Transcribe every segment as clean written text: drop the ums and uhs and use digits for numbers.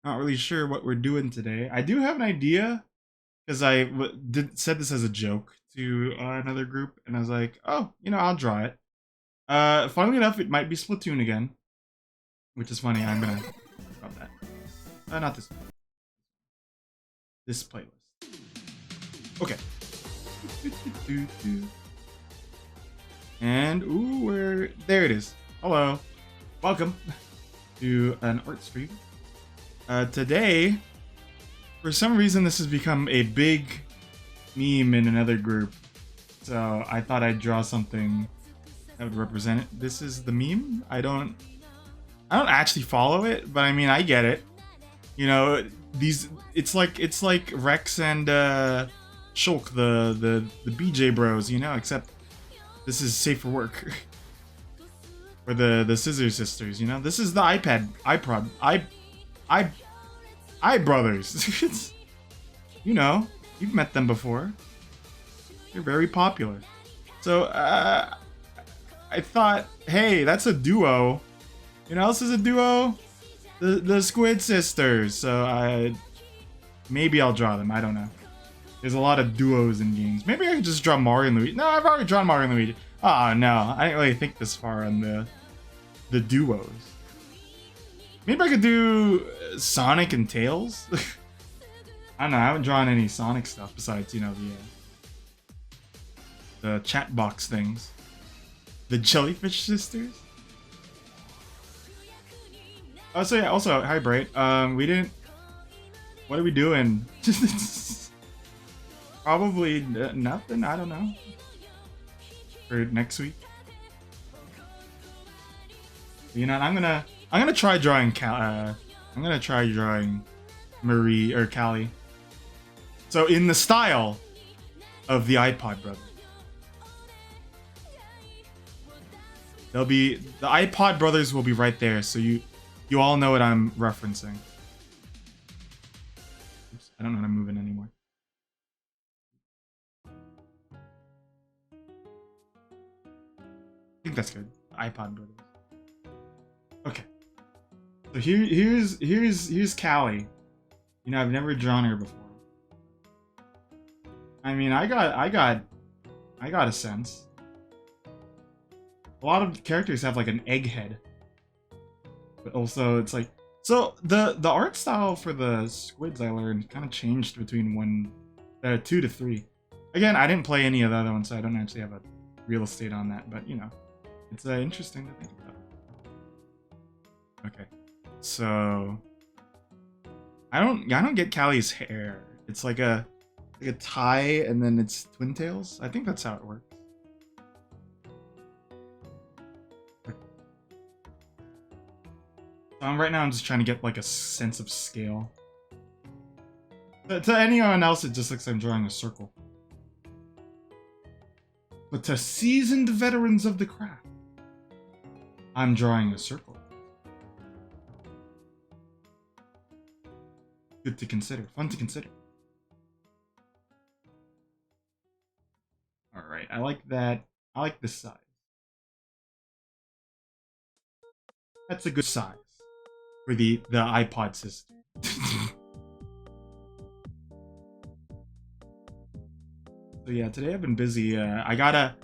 Not really sure what we're doing today. I do have an idea because said this as a joke to another group, and I was like, oh, I'll draw it. Funnily enough, it might be Splatoon again, which is funny. I'm gonna drop that. Not this. This playlist. Okay. And ooh, there it is. Hello, welcome to an art stream. Today, for some reason, this has become a big meme in another group. So I thought I'd draw something that would represent it. This is the meme. I don't actually follow it, but I mean, I get it. It's like Rex and Shulk, the BJ bros, except this is safe for work. Or the Scissor Sisters, This is the iPod, I brothers. You've met them before. They're very popular. So I thought, hey, that's a duo. You know, else is a duo? The Squid Sisters. So maybe I'll draw them. I don't know. There's a lot of duos in games. Maybe I could just draw Mario and Luigi. No, I've already drawn Mario and Luigi. Oh no, I didn't really think this far on the duos. Maybe I could do Sonic and Tails. I don't know. I haven't drawn any Sonic stuff besides, the chat box things. The Jellyfish Sisters. Oh, so yeah. Also, hi Bright. We didn't. What are we doing? Probably nothing. I don't know. For next week. I'm gonna try drawing I'm gonna try drawing Marie or Callie. So in the style of the iPod brothers. The iPod brothers will be right there, so you all know what I'm referencing. Oops, I don't know how to move it anymore. I think that's good. iPod brothers. Okay. So here's Callie. I've never drawn her before. I mean, I got a sense. A lot of characters have like an egg head. But also it's like, so the art style for the squids I learned kind of changed between 2 to 3. Again, I didn't play any of the other ones, so I don't actually have a real estate on that, but it's interesting to think about. Okay. So I don't get Callie's hair. It's like a tie and then it's twin tails. I think that's how it works. Right now I'm just trying to get like a sense of scale. To anyone else, it just looks like I'm drawing a circle. But to seasoned veterans of the craft, I'm drawing a circle. Good to consider. Fun to consider. Alright, I like that. I like this size. That's a good size for the iPod system. So yeah, today I've been busy. I gotta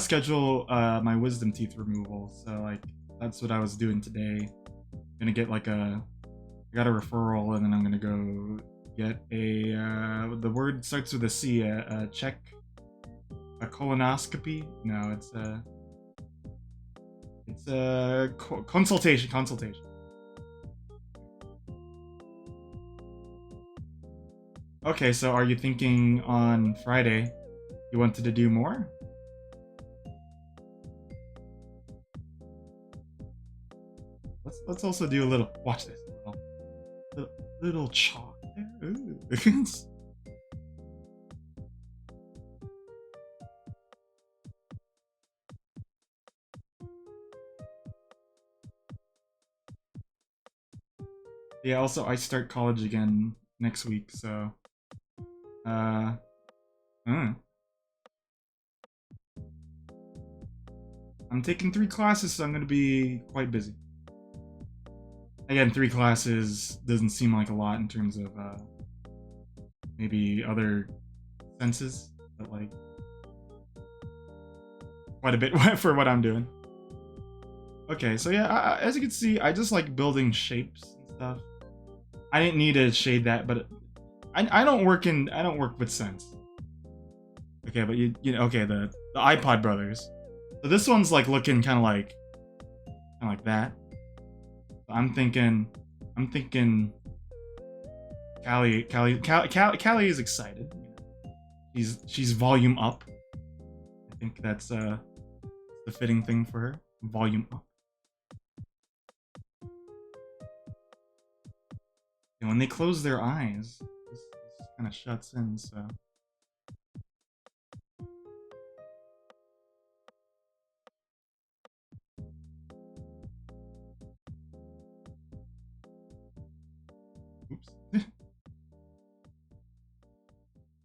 schedule my wisdom teeth removal. So like that's what I was doing today. Gonna get like I got a referral, and then I'm gonna go get the word starts with a C. A colonoscopy. No, it's a consultation. Okay, so are you thinking on Friday you wanted to do more? Let's also do a little. Watch this. Little chalk there. Ooh. Yeah. Also, I start college again next week, so. I'm taking 3 classes, so I'm gonna be quite busy. Again, 3 classes doesn't seem like a lot in terms of maybe other senses, but like quite a bit for what I'm doing. Okay, so yeah, as you can see, I just like building shapes and stuff. I didn't need to shade that, but I don't work with sense. Okay, but you know, okay, the iPod brothers. So this one's like looking kind of like that. So I'm thinking Callie is excited. She's volume up. I think that's the fitting thing for her. Volume up. And when they close their eyes, this kind of shuts in, so. Oops.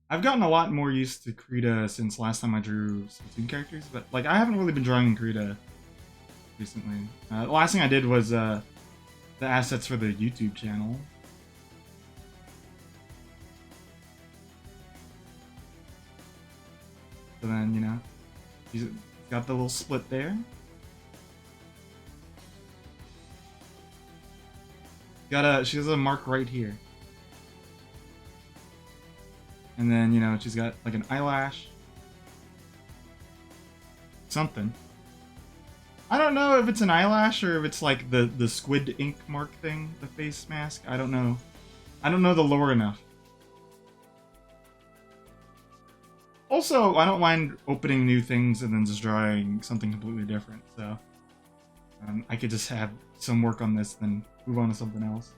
I've gotten a lot more used to Krita since last time I drew Splatoon characters, but like I haven't really been drawing in Krita recently. The last thing I did was the assets for the YouTube channel. So then, you know, he's got the little split there. She has a mark right here. And then, you know, she's got like an eyelash. Something. I don't know if it's an eyelash or if it's like the squid ink mark thing, the face mask. I don't know. I don't know the lore enough. Also, I don't mind opening new things and then just drawing something completely different, so I could just have some work on this, then move on to something else.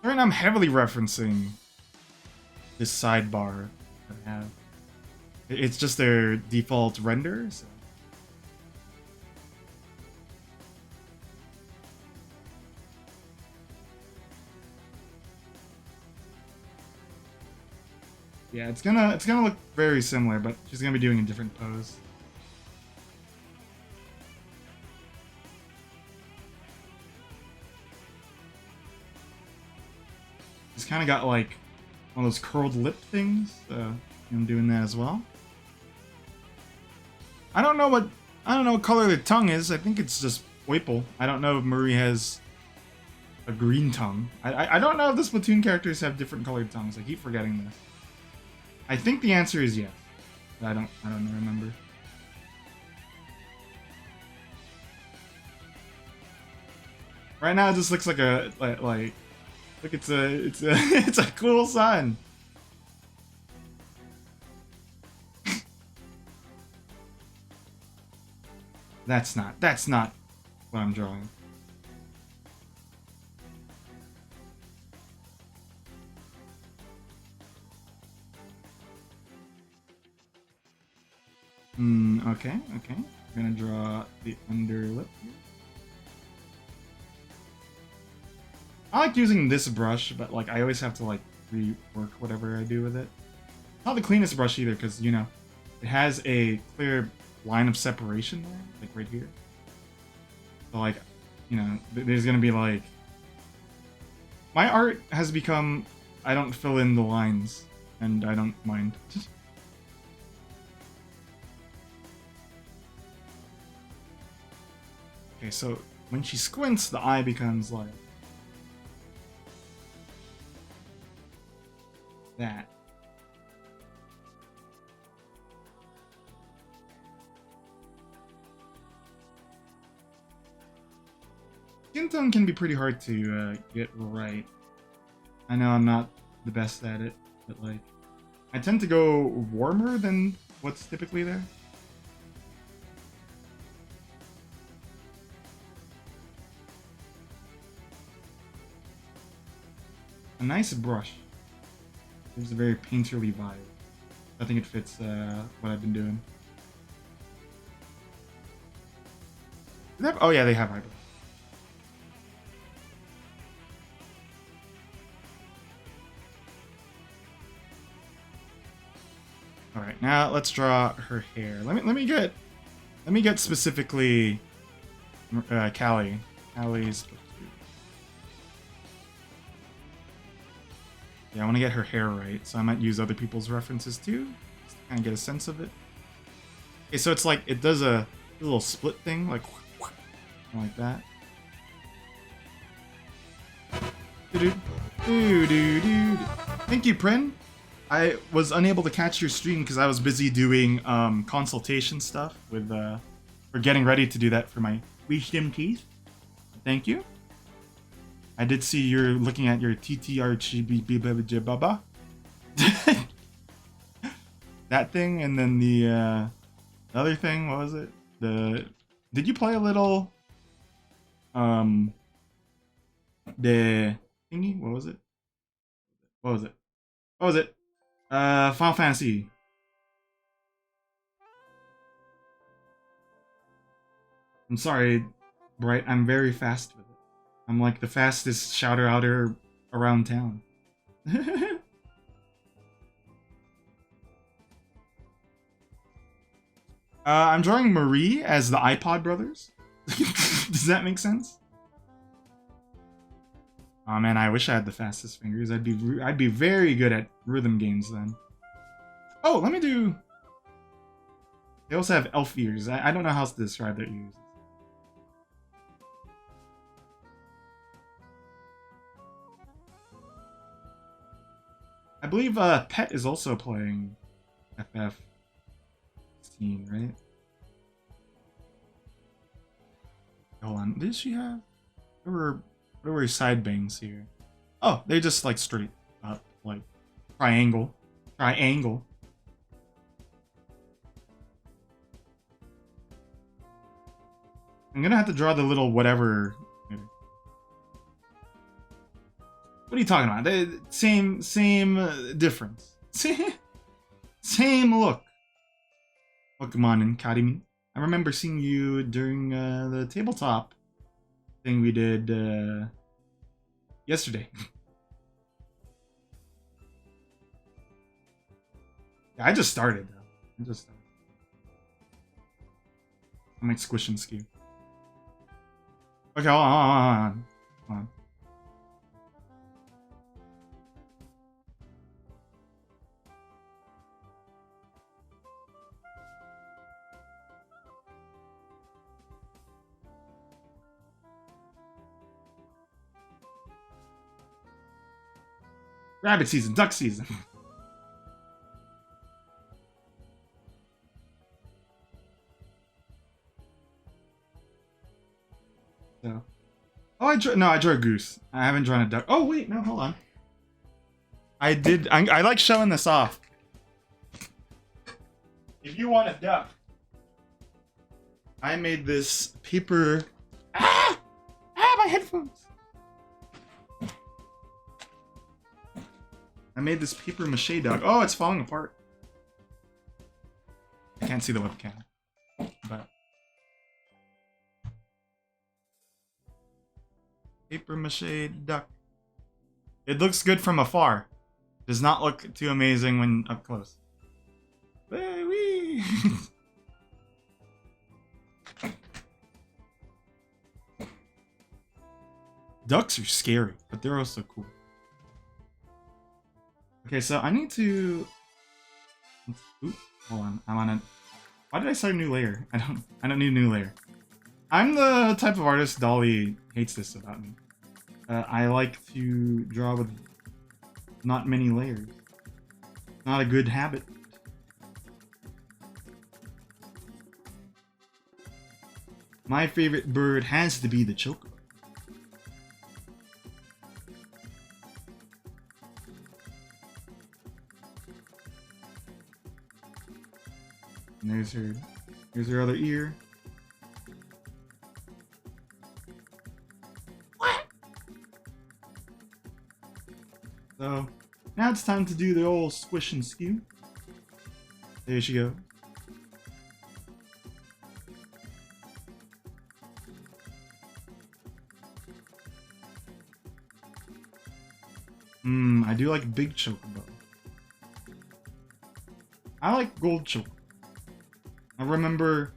Right now I'm heavily referencing this sidebar that I have. It's just their default render, so. Yeah, it's gonna look very similar, but she's gonna be doing a different pose. She's kind of got like one of those curled lip things. I'm doing that as well. I don't know what color the tongue is. I think it's just Whipple. I don't know if Marie has a green tongue. I don't know if the Splatoon characters have different colored tongues. I keep forgetting this. I think the answer is yes. I don't remember. Right now it just looks like a like look, it's a it's a cool sun. That's not what I'm drawing. Okay. I'm gonna draw the underlip here. I like using this brush, but like I always have to like rework whatever I do with it. Not the cleanest brush either, because you know, it has a clear line of separation there, like right here. So like, you know, there's gonna be like, my art has become, I don't fill in the lines, and I don't mind. Okay, so when she squints, the eye becomes like that. Skin tone can be pretty hard to get right. I know I'm not the best at it, but like, I tend to go warmer than what's typically there. A nice brush. Gives a very painterly vibe. I think it fits what I've been doing. Oh yeah, they have eyebrows. All right, now let's draw her hair. Let me get specifically Callie. Callie's. Yeah, I want to get her hair right, so I might use other people's references too, just to kind of get a sense of it. Okay, so it's like, it does a little split thing, like that. Thank you, Prin. I was unable to catch your stream because I was busy doing consultation stuff with, for getting ready to do that for my wisdom teeth. Thank you. I did see you're looking at your TTRGB that thing, and then the other thing, what was it? Did you play a little the thingy? What was it? Final Fantasy. I'm sorry, Bright, I'm very fast with it. I'm like the fastest shouter-outer around town. I'm drawing Marie as the iPod brothers. Does that make sense? Oh man, I wish I had the fastest fingers. I'd be very good at rhythm games then. Oh, let me do... They also have elf ears. I don't know how to describe their ears. I believe Pet is also playing FF16, right? Hold on, did she have? What were side bangs here? Oh, they're just like straight up, like triangle. I'm gonna have to draw the little whatever. What are you talking about? Same difference. Same look. Pokemon and Karimi. I remember seeing you during the tabletop thing we did yesterday. Yeah, I just started though. I might squish and skew. Okay, hold on. Rabbit season, duck season. So, oh, I drew a goose. I haven't drawn a duck. Oh wait, no, hold on. I like showing this off. If you want a duck, I made this paper. My headphones. I made this paper mache duck. Oh, it's falling apart. I can't see the webcam, but paper mache duck. It looks good from afar. Does not look too amazing when up close. Wee. Ducks are scary, but they're also cool. Okay, so I need to... Ooh, hold on. I'm on a... Why did I start a new layer? I don't need a new layer. I'm the type of artist Dolly hates this about me. I like to draw with not many layers. Not a good habit. My favorite bird has to be the chocobo. And here's her other ear. What? So now it's time to do the old squish and skew. There she goes. I do like big chocobo. I like gold chocobo. I remember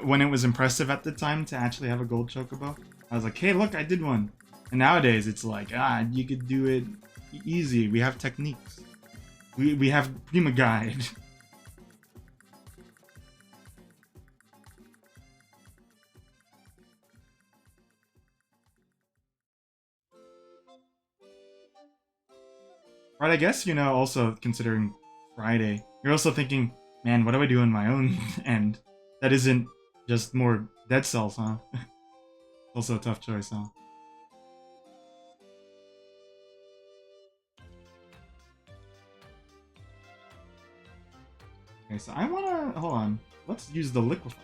when it was impressive at the time to actually have a gold chocobo. I was like, hey, look, I did one. And nowadays it's like, you could do it easy. We have techniques. We have Prima Guide. Right, I guess, you know, also considering Friday, you're also thinking, man, what do I do on my own end? That isn't just more Dead Cells, huh? Also a tough choice, huh? Okay, so I wanna... Hold on. Let's use the liquefy.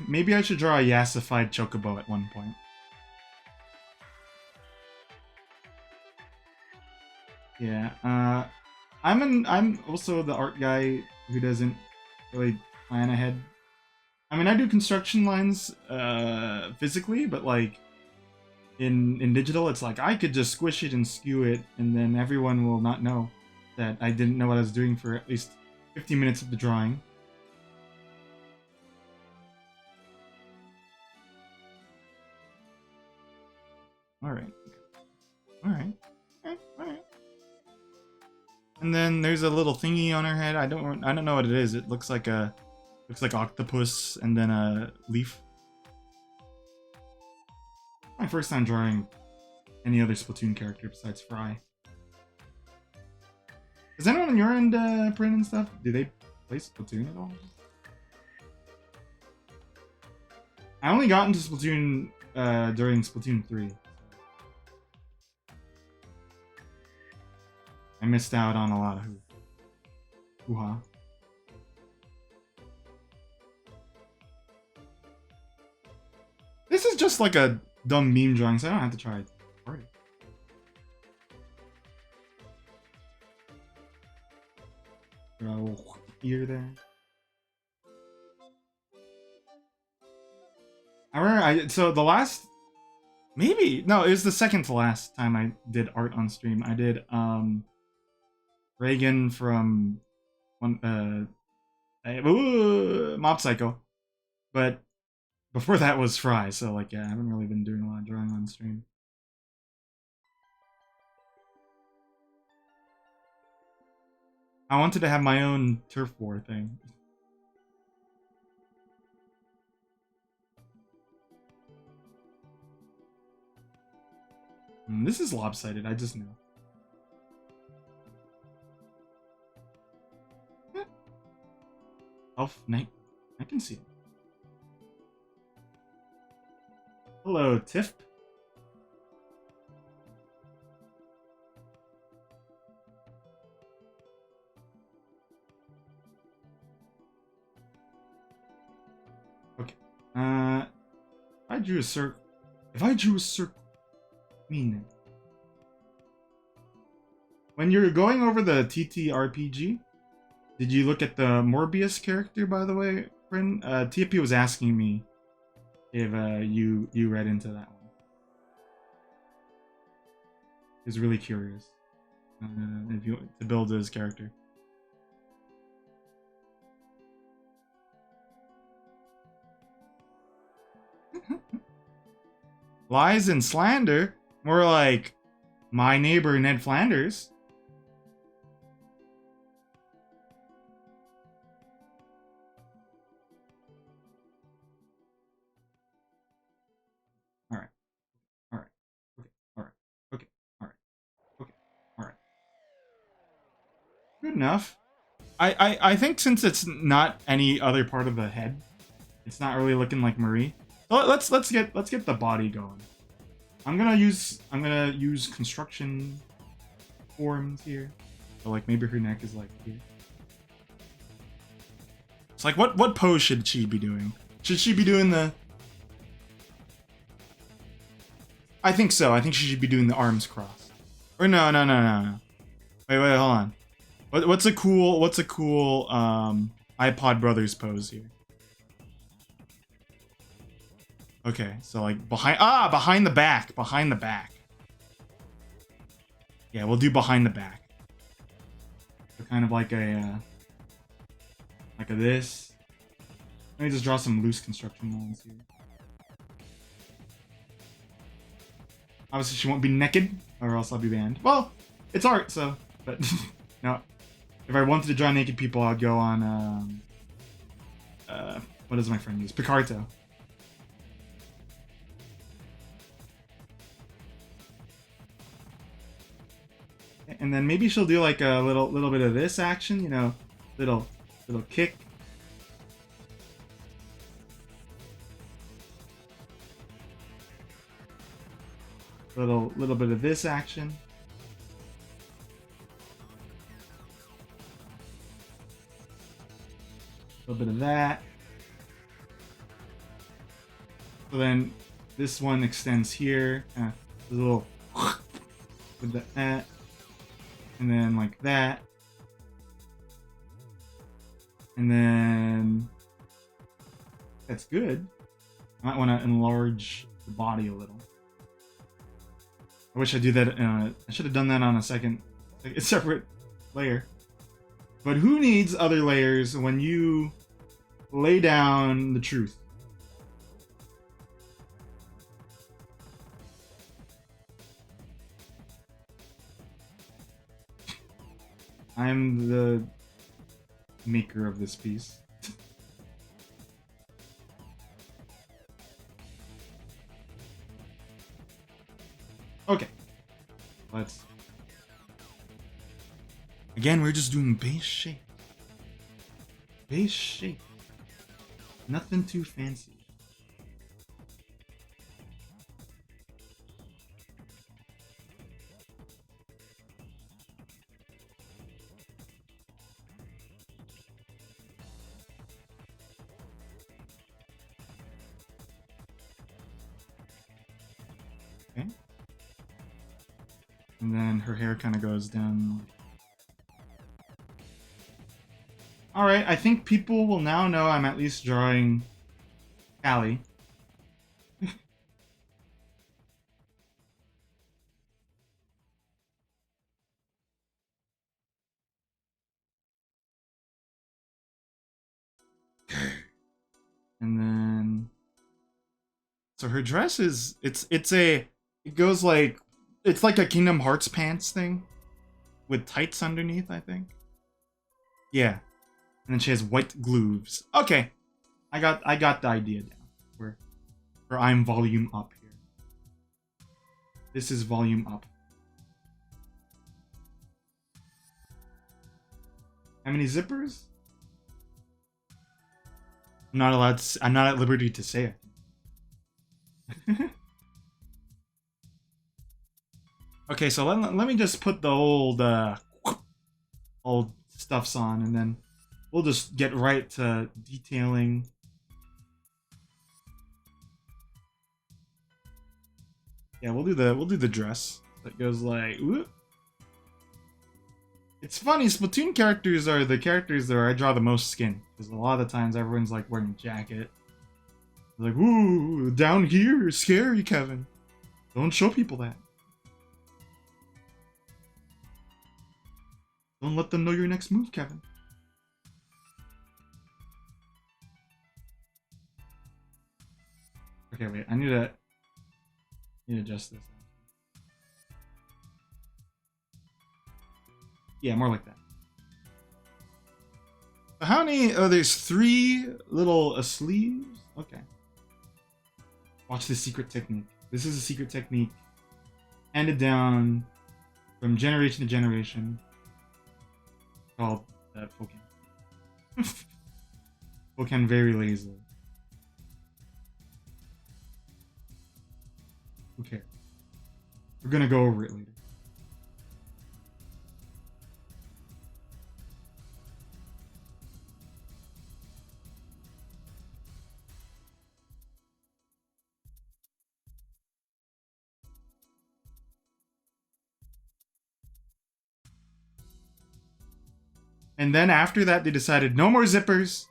Maybe I should draw a yassified chocobo at one point. Yeah, I'm also the art guy who doesn't really plan ahead. I mean, I do construction lines physically, but like in digital, it's like I could just squish it and skew it, and then everyone will not know that I didn't know what I was doing for at least 15 minutes of the drawing. Alright. Alright. Alright. And then there's a little thingy on her head. I don't know what it is. It looks like octopus and then a leaf. My first time drawing any other Splatoon character besides Fry. Is anyone on your end print and stuff? Do they play Splatoon at all? I only got into Splatoon during Splatoon 3. I missed out on a lot of hoo-ha. This is just like a dumb meme drawing, so I don't have to try it. Alright. Ear there. I remember so the last, maybe, no, it was the second to last time I did art on stream. I did Reagan from Mob Psycho, but before that was Fry, so like, yeah, I haven't really been doing a lot of drawing on stream. I wanted to have my own turf war thing. This is lopsided, I just know. Elf Knight, I can see it. Hello, Tiff. Okay. I drew a circle. If I drew a circle, meaning when you're going over the TTRPG, did you look at the Morbius character, by the way, friend? TP was asking me if you read into that one. He was really curious if you to build his character. Lies and slander? More like my neighbor Ned Flanders. Alright. Alright. Okay. Alright. Okay. Alright. Okay. Alright. Good enough. I think since it's not any other part of the head, it's not really looking like Marie. Let's get the body going. I'm gonna use construction forms here. So like maybe her neck is like here. It's like what pose should she be doing? Should she be doing the? I think so. I think she should be doing the arms crossed. Or no. Wait, hold on. What's a cool iPod Brothers pose here? Okay, so like behind the back. Behind the back. Yeah, we'll do behind the back. So kind of like a this. Let me just draw some loose construction lines here. Obviously, she won't be naked, or else I'll be banned. Well, it's art, so. But no, if I wanted to draw naked people, I'd go on. What does my friend use? Picarto. And then maybe she'll do like a little bit of this action, you know, little kick. Little bit of this action. A little bit of that. So then this one extends here. A little with that. And then like that. And then that's good. I might want to enlarge the body a little. I wish I do that. I should have done that on a separate layer. But who needs other layers when you lay down the truth? I'm the maker of this piece. Okay. Let's... Again, we're just doing base shape. Base shape. Nothing too fancy. Okay. And then her hair kind of goes down. Alright, I think people will now know I'm at least drawing Callie. And then... So her dress is... It goes like... It's like a Kingdom Hearts pants thing. With tights underneath, I think. Yeah. And then she has white grooves. Okay. I got the idea down. Where I'm volume up here. This is volume up. How many zippers? I'm not at liberty to say it. Okay, so let me just put the old stuffs on, and then we'll just get right to detailing. Yeah, we'll do the dress that goes like. Whoop. It's funny, Splatoon characters are the characters that I draw the most skin, because a lot of the times everyone's like wearing a jacket. They're like, ooh, down here, scary, Kevin. Don't show people that. Don't let them know your next move, Kevin. Okay, wait. I need to adjust this. Yeah, more like that. So how many? Oh, there's 3 little sleeves. Okay. Watch this secret technique. This is a secret technique handed down from generation to generation. Called Focan. Focan very lazily. Who cares? We're gonna go over it later. And then after that, they decided no more zippers.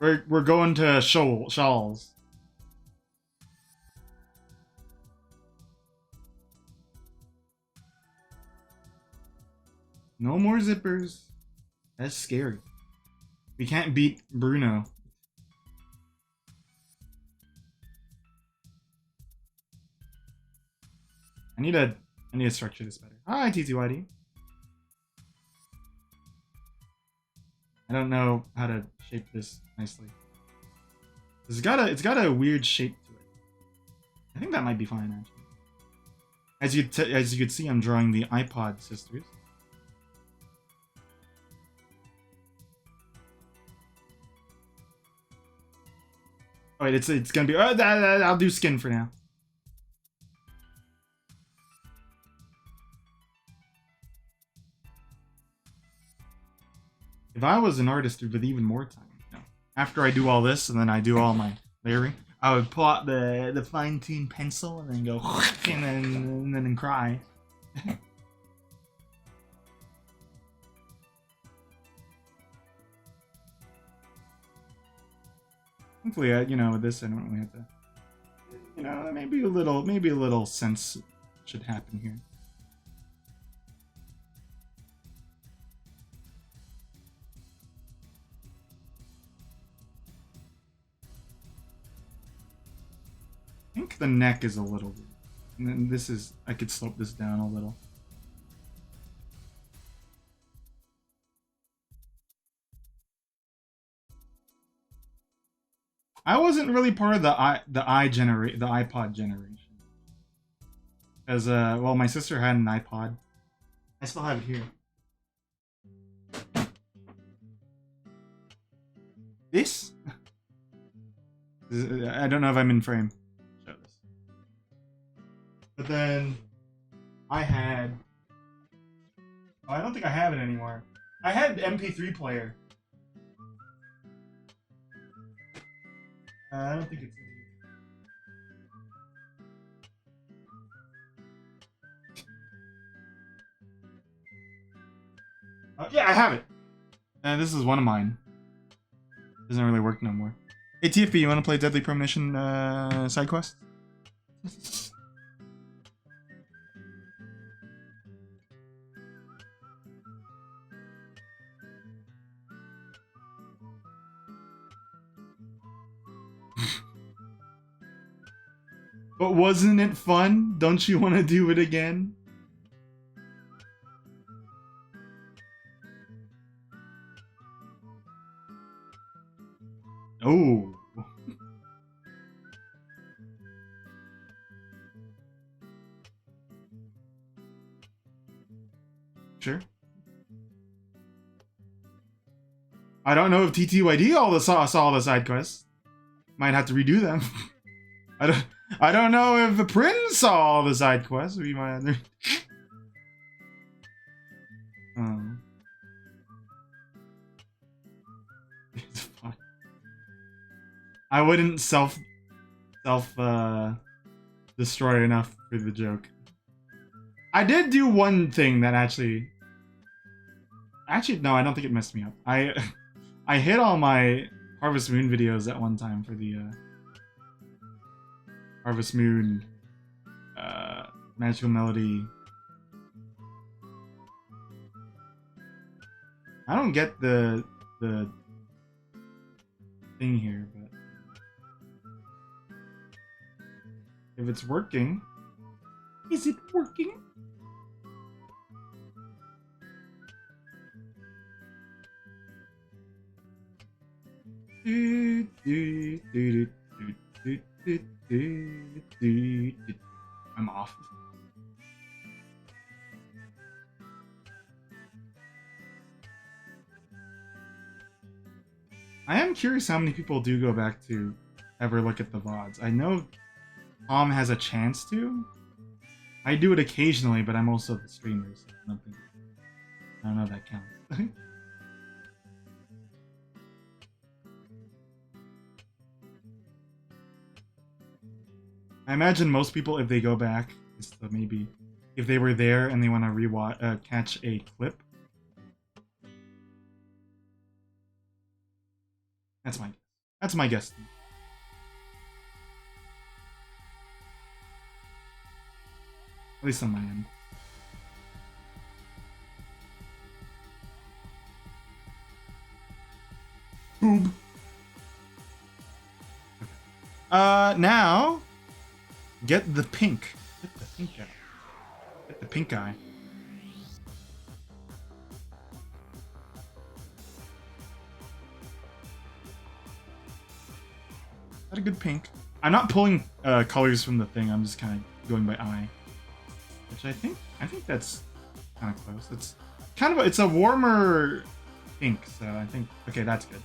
We're going to shawls. No more zippers. That's scary. We can't beat Bruno. I need to structure this better. Hi, TTYD. I don't know how to shape this nicely. It's got a weird shape to it. I think that might be fine actually. As you could see, I'm drawing the iPod sisters. Oh wait, it's gonna be. I'll do skin for now. If I was an artist with even more time, you know, after I do all this and then I do all my layering, I would pull out the fine-tuned pencil and then go and then cry. Hopefully, you know, with this I don't really have to. You know, maybe a little sense should happen here. I think the neck is a little weird. And then this is, I could slope this down a little. I wasn't really part of the iPod generation. As well, my sister had an iPod. I still have it here. This? I don't know if I'm in frame. Show this. But then I had. Oh, I don't think I have it anymore. I had MP3 player. I don't think it's. Yeah, I have it. This is one of mine. Doesn't really work no more. Hey TFB, you want to play Deadly Premonition side quest? But wasn't it fun? Don't you want to do it again? Oh. Sure. I don't know if TTYD saw all the side quests. Might have to redo them. I don't know if the Prince saw all the side quests. We might have to. It's fine. I wouldn't self destroy enough for the joke. I did do one thing that actually no, I don't think it messed me up. I hit all my Harvest Moon videos at one time for the Harvest Moon Magical Melody. I don't get the thing here, but if it's working, is it working? I'm off. I am curious how many people do go back to ever look at the VODs. I know Tom has a chance to. I do it occasionally, but I'm also the streamer, so I don't know if that counts. I imagine most people, if they go back, is to maybe if they were there and they want to rewatch, catch a clip. That's my guess. That's my guess. At least on my end. But now, get the pink. Get the pink out. Get the pink eye. Got a good pink. I'm not pulling colors from the thing. I'm just kind of going by eye, which I think that's kind of close. It's kind of it's a warmer pink, so I think okay, that's good.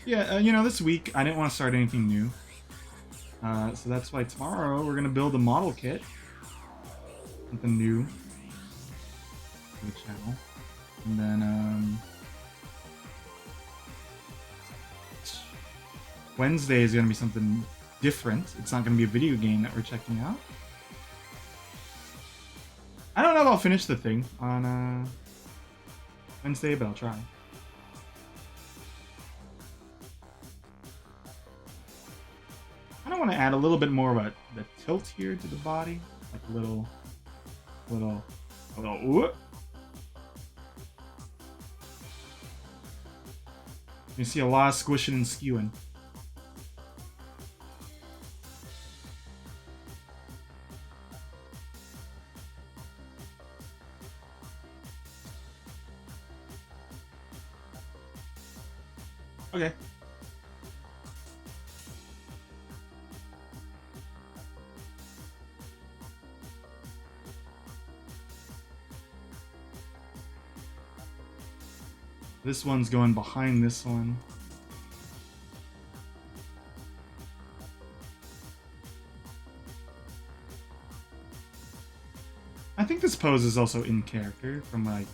Yeah, you know, this week I didn't want to start anything new. So that's why tomorrow we're going to build a model kit. Something new for the channel. And then Wednesday is going to be something different. It's not going to be a video game that we're checking out. I don't know if I'll finish the thing on Wednesday, but I'll try. I want to add a little bit more of the tilt here to the body, like a little. Whoop. You see a lot of squishing and skewing. Okay. This one's going behind this one. I think this pose is also in character from like...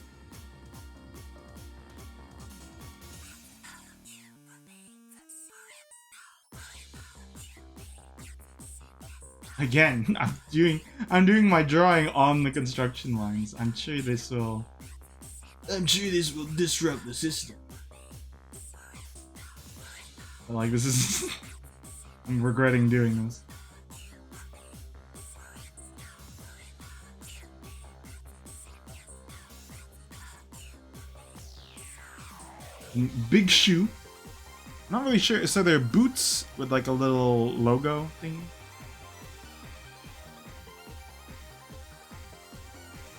Again, I'm doing my drawing on the construction lines. I'm sure this will disrupt the system. But like this is I'm regretting doing this. And big shoe. I'm not really sure. So they're boots with like a little logo thing.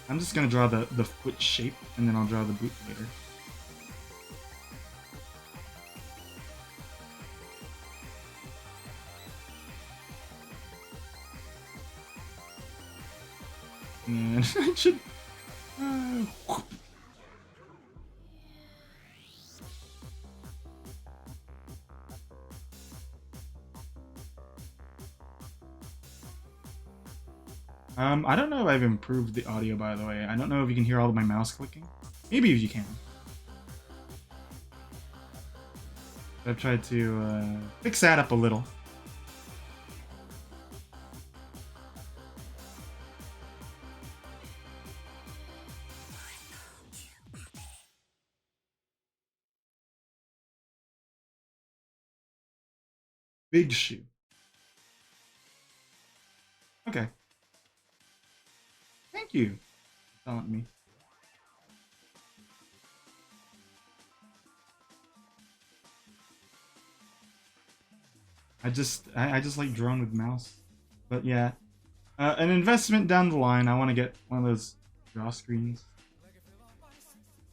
I'm just gonna draw the foot shape and then I'll draw the boot later. And I should... I don't know if I've improved the audio, by the way. I don't know if you can hear all of my mouse clicking. Maybe if you can. I've tried to fix that up a little. Big shoe. Okay. Thank you for telling me. I just like drawing with mouse. But yeah. An investment down the line, I want to get one of those draw screens.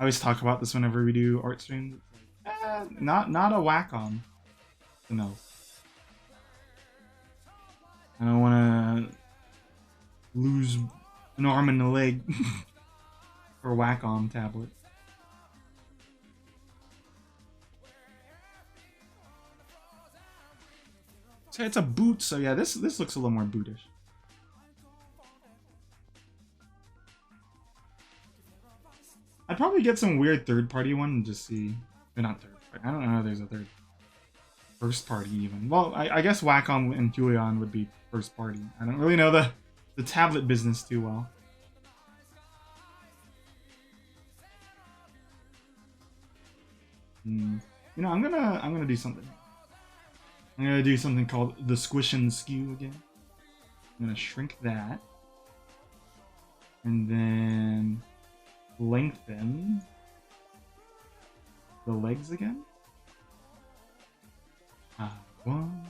I always talk about this whenever we do art streams. Not a Wacom. No. I don't want to lose an arm and a leg for a Wacom tablet. So it's a boot, so yeah, this looks a little more bootish. I'd probably get some weird third-party one and just see. Or not third party. I don't know if there's a third. First party even. Well, I guess Wacom and Julian would be first party. I don't really know the tablet business too well. You know, I'm gonna do something. I'm gonna do something called the squish and skew again. I'm gonna shrink that, and then lengthen the legs again. One.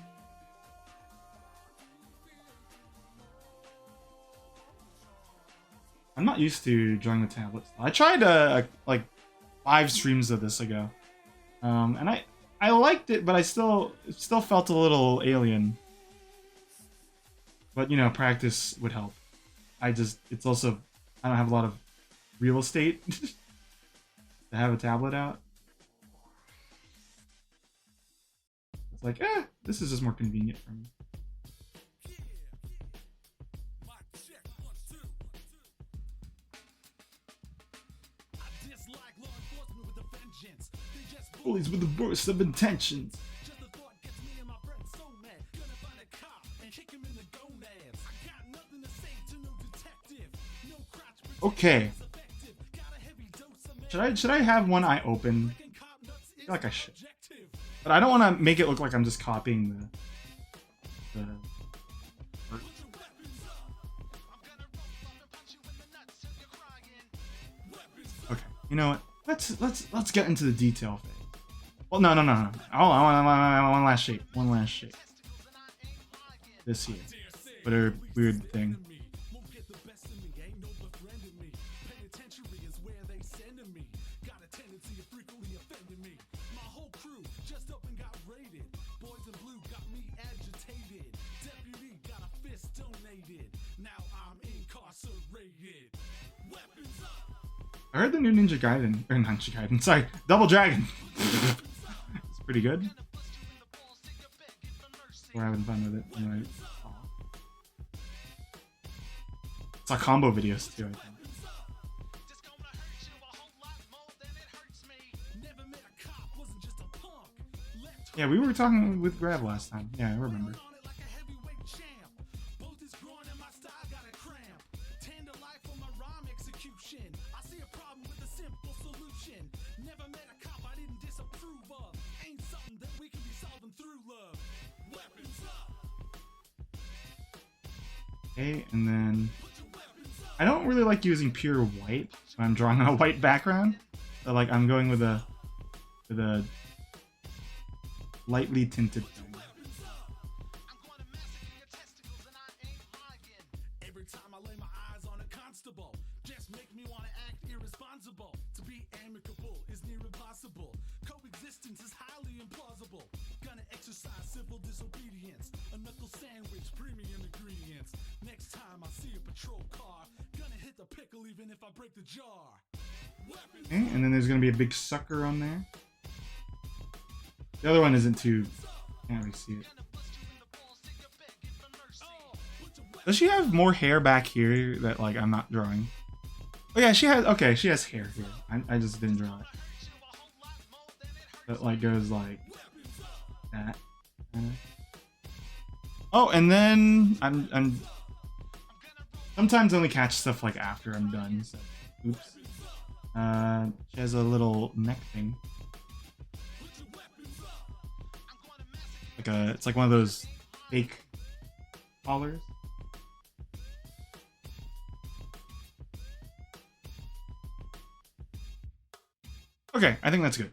I'm not used to drawing with tablets. I tried like 5 streams of this ago, and I liked it, but it still felt a little alien. But you know, practice would help. It's also, I don't have a lot of real estate to have a tablet out. It's like, this is just more convenient for me. Bullies with the worst of intentions. Okay. Should I have one eye open? I feel like I should. But I don't want to make it look like I'm just copying the Okay. You know what? Let's get into the detail phase. Well, no. Oh, I want one last shape. One last shape. This here. Whatever weird thing. I heard the new Ninja Gaiden, or Ninja Gaiden, sorry, Double Dragon. It's pretty good. We're having fun with it. Anyway. Saw combo videos too, I think. Yeah, we were talking with Grav last time. Yeah, I remember. Okay, and then I don't really like using pure white when I'm drawing on a white background. So like I'm going with a lightly tinted thing. Okay, and then there's gonna be a big sucker on there. The other one isn't too, can't really see it. Does she have more hair back here that like I'm not drawing? Oh yeah, she has. Okay, she has hair here. I just didn't draw it. That like goes like that. Oh, and then I'm sometimes only catch stuff like after I'm done. So, oops. She has a little neck thing. It's like one of those fake collars. Okay, I think that's good.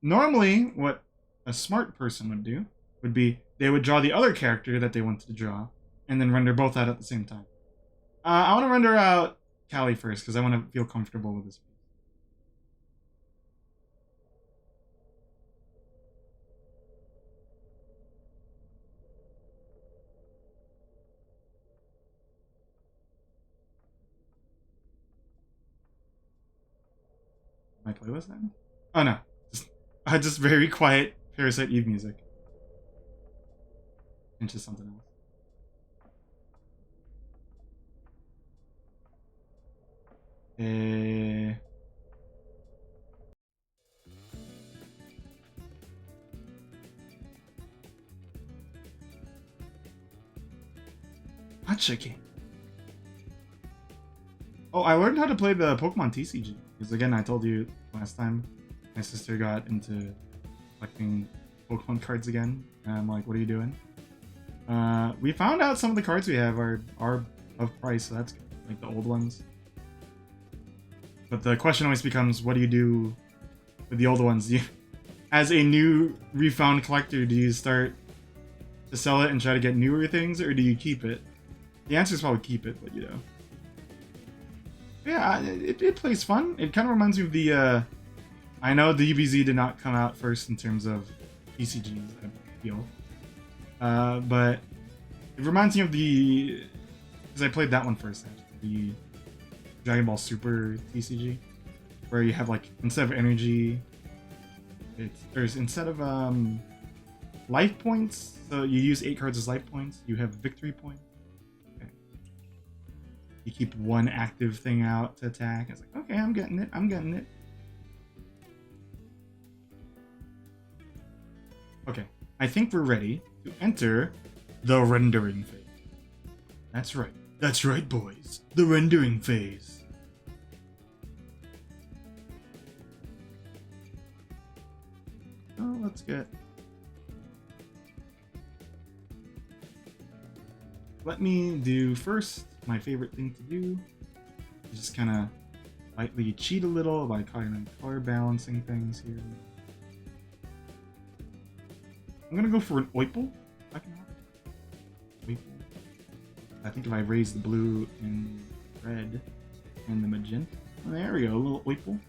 Normally what a smart person would do would be they would draw the other character that they wanted to draw and then render both out at the same time. I want to render out Callie first because I want to feel comfortable with this piece. My playlist then? Oh no, just very quiet Parasite Eve music. Into something else. Gotcha game. Oh, I learned how to play the Pokemon TCG. Because again, I told you last time, My sister got into collecting Pokemon cards again, and I'm like, what are you doing? We found out some of the cards we have are of price, so that's good. Like the old ones. But the question always becomes, what do you do with the old ones? As a new refound collector, do you start to sell it and try to get newer things, or do you keep it? The answer is probably keep it, but you know. Yeah, it plays fun. It kind of reminds me of the, I know the DBZ did not come out first in terms of TCGs, I feel. But it reminds me of because I played that one first, actually, the Dragon Ball Super TCG, where you have like, instead of energy, instead of life points, so you use 8 cards as life points, you have victory points. Okay. You keep one active thing out to attack. It's like, okay, I'm getting it. Okay, I think we're ready to enter the rendering phase. That's right, boys. The rendering phase. Oh, let's get... Let me do first my favorite thing to do. Just kind of lightly cheat a little by color balancing things here. I'm gonna go for an Oipel. I think if I raise the blue and red and the magenta. Oh, there we go, a little Oipel.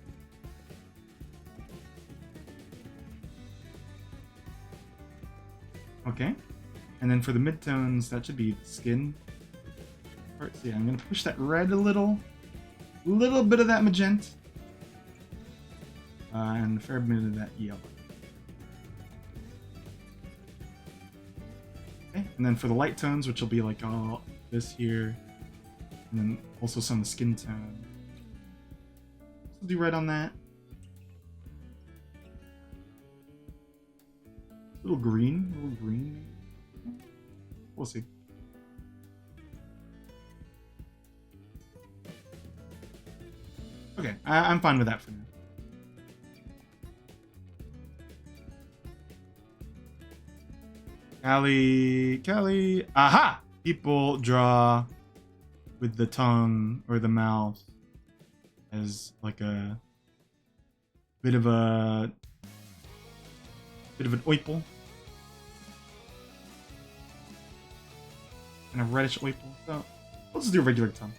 Okay. And then for the midtones, that should be the skin part. So yeah, I'm gonna push that red a little bit of that magenta, and a fair bit of that yellow. Okay, and then for the light tones, which will be like all this here, and then also some of the skin tone. So do red on that. A little green. We'll see. Okay, I'm fine with that for now. Callie, aha! People draw with the tongue or the mouth as like a bit of an Oipel. And a reddish Oipel. So let's do a regular tongue.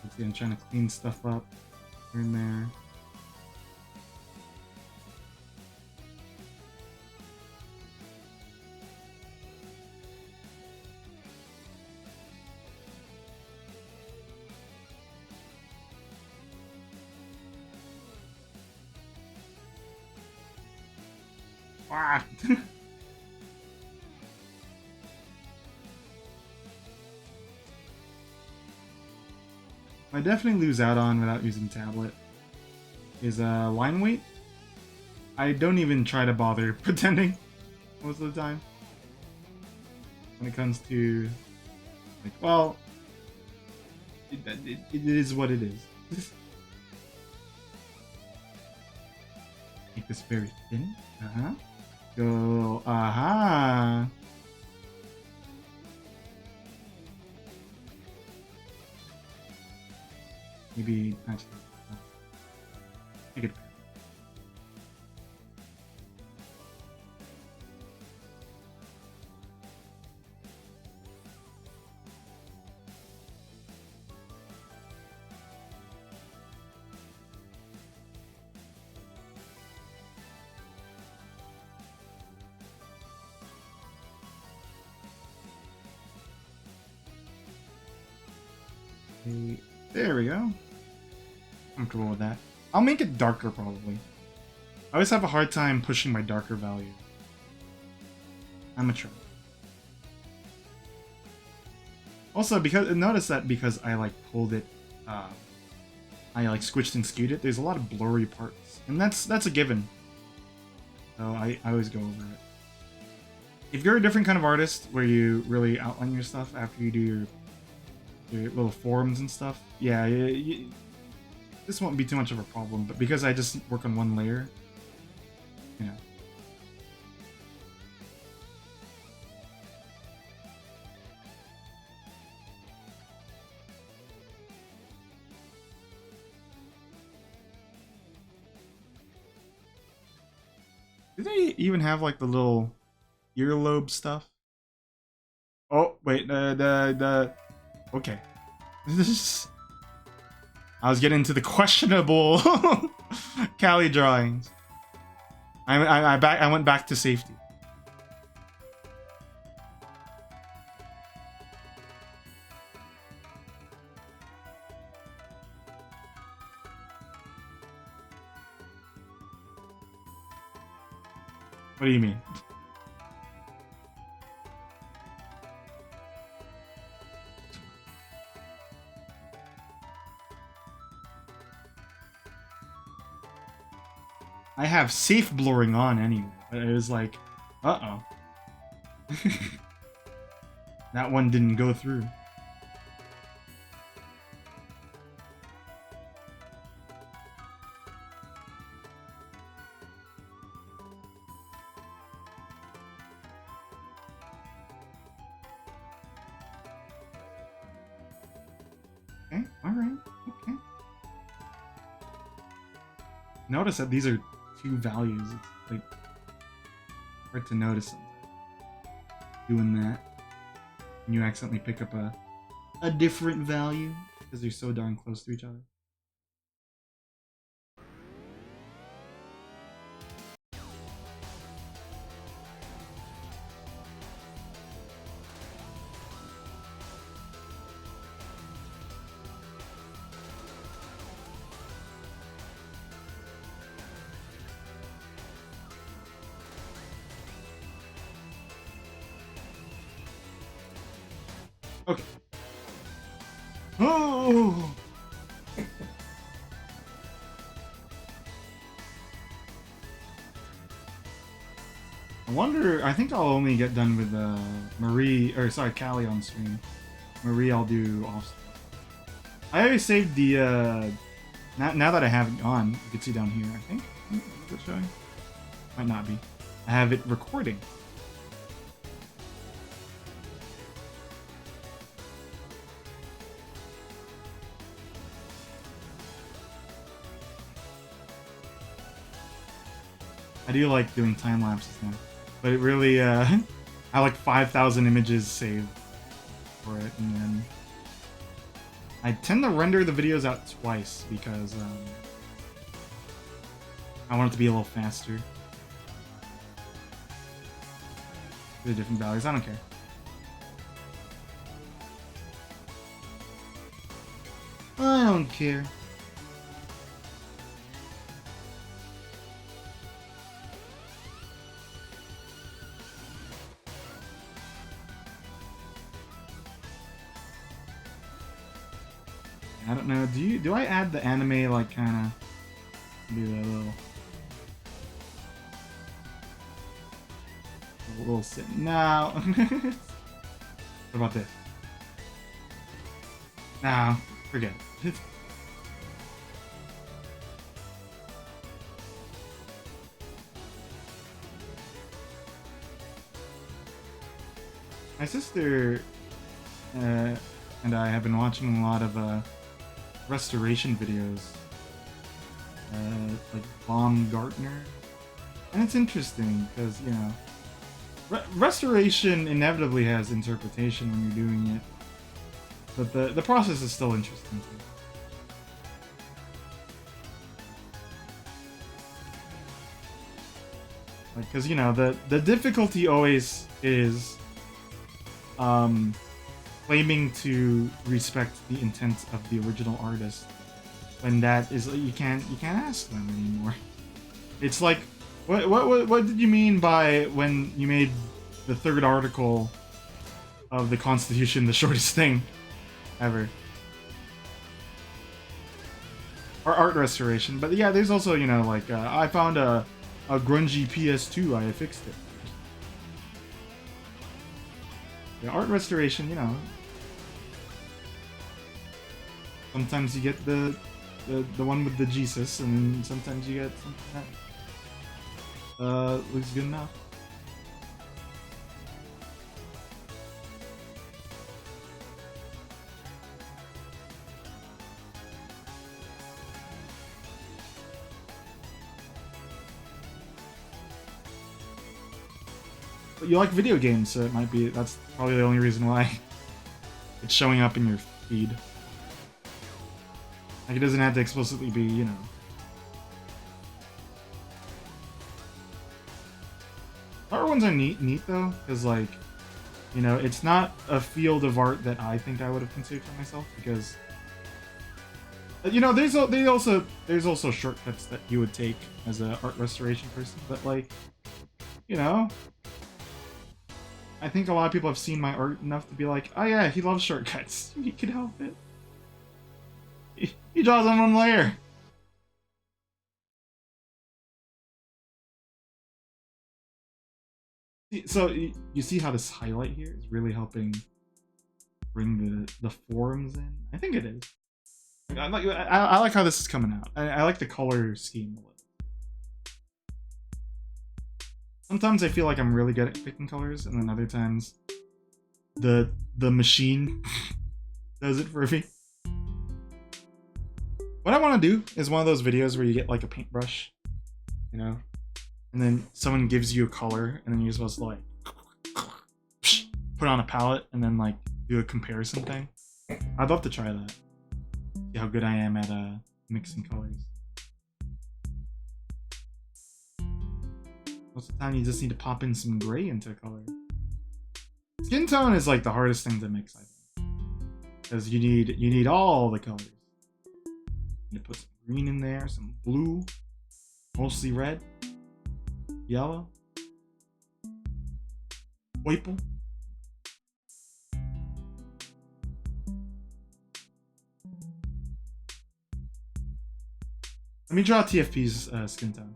Let's see, I'm trying to clean stuff up here and there. Ah! I definitely lose out on without using tablet is line weight. I don't even try to bother pretending most of the time when it comes to like, well, it is what it is. Make this very thin. Go. Maybe actually make it. There we go. Comfortable with that. I'll make it darker probably. I always have a hard time pushing my darker value. I'm a try. Also, because notice that because I like pulled it, I like squished and skewed it. There's a lot of blurry parts, and that's a given. So I always go over it. If you're a different kind of artist where you really outline your stuff after you do your little forms and stuff, yeah, this won't be too much of a problem. But because I just work on one layer, you know. Do they even have like the little earlobe stuff? Oh wait, okay. I was getting into the questionable Cali drawings. I went back to safety. What do you mean? I have safe blurring on anyway, but it was like, uh-oh. That one didn't go through. Okay, alright, okay. Notice that these are two values. It's like hard to notice them doing that. And you accidentally pick up a different value because they're so darn close to each other. Okay. Oh! I wonder, I think I'll only get done with Callie on stream. Marie I'll do off stream. I already saved the, now that I have it on, you can see down here, I think. Is it showing? Might not be. I have it recording. I do like doing time lapses now, but it really, I have like 5,000 images saved for it, and then I tend to render the videos out twice because I want it to be a little faster. The different values, I don't care. I don't care. I don't know. Do I add the anime like kind of do that little sit? No. What about this? No, forget it. My sister and I have been watching a lot of restoration videos, like Baumgartner, and it's interesting because, you know, restoration inevitably has interpretation when you're doing it, but the process is still interesting too. Like, because, you know, the difficulty always is claiming to respect the intent of the original artist, when that is, you can't ask them anymore. It's like, what did you mean by when you made the third article of the Constitution, the shortest thing ever. Or art restoration. But yeah, there's also, you know, like, I found a grungy PS2, I fixed it. Yeah, art restoration, you know. Sometimes you get the one with the Jesus, and sometimes you get something that looks good enough. But you like video games, so it might be, that's probably the only reason why it's showing up in your feed. Like, it doesn't have to explicitly be, you know. Art ones are neat though, because, like, you know, it's not a field of art that I think I would have considered for myself, because, you know, there's also shortcuts that you would take as an art restoration person, but, like, you know, I think a lot of people have seen my art enough to be like, oh yeah, he loves shortcuts. He can help it. He draws on one layer. So you see how this highlight here is really helping bring the forms in? I think it is. I like how this is coming out. I like the color scheme a little. Sometimes I feel like I'm really good at picking colors, and then other times the machine does it for me. What I want to do is one of those videos where you get like a paintbrush, you know, and then someone gives you a color, and then you're supposed to like put on a palette and then like do a comparison thing. I'd love to try that. See how good I am at mixing colors. Most of the time you just need to pop in some gray into a color. Skin tone is like the hardest thing to mix, I think. Because you need all the colors. You need to put some green in there, some blue, mostly red, yellow, purple. Let me draw TFP's skin tone.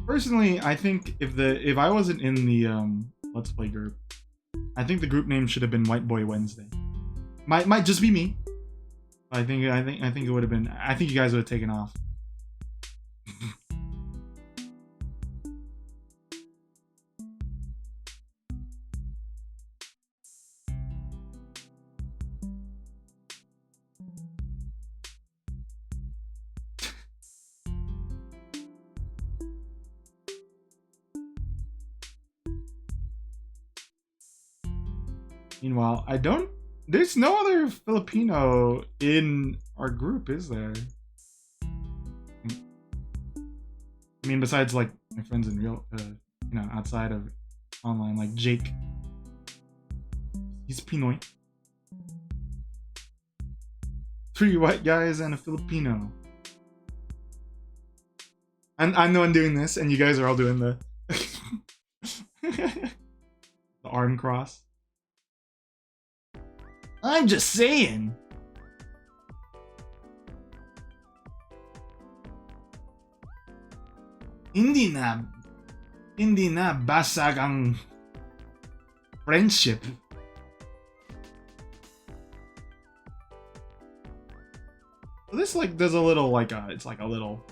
Personally, I think if I wasn't in the Let's Play group, I think the group name should have been White Boy Wednesday. Might just be me. I think it would have been. I think you guys would have taken off. Meanwhile, there's no other Filipino in our group, is there? I mean, besides like my friends in real, you know, outside of online, like Jake. He's Pinoy. 3 white guys and a Filipino. And I'm the one doing this, and you guys are all doing the the arm cross. I'm just saying. Hindi na basag ang friendship. This like there's a little like it's like a little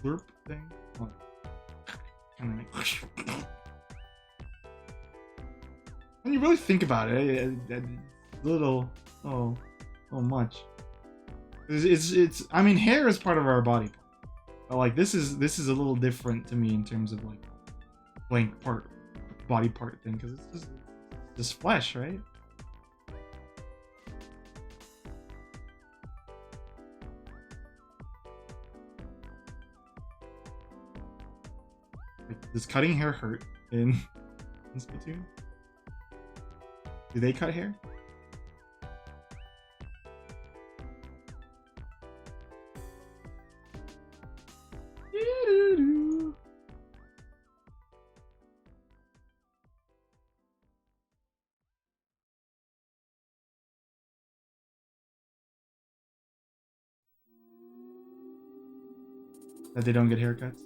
blurp thing. Kind of like. When you really think about it, little, oh much. It's. I mean, hair is part of our body, but like this is a little different to me in terms of like blank body part thing, because it's just Just flesh, right? Does cutting hair hurt in Splatoon? Do they cut hair? That they don't get haircuts?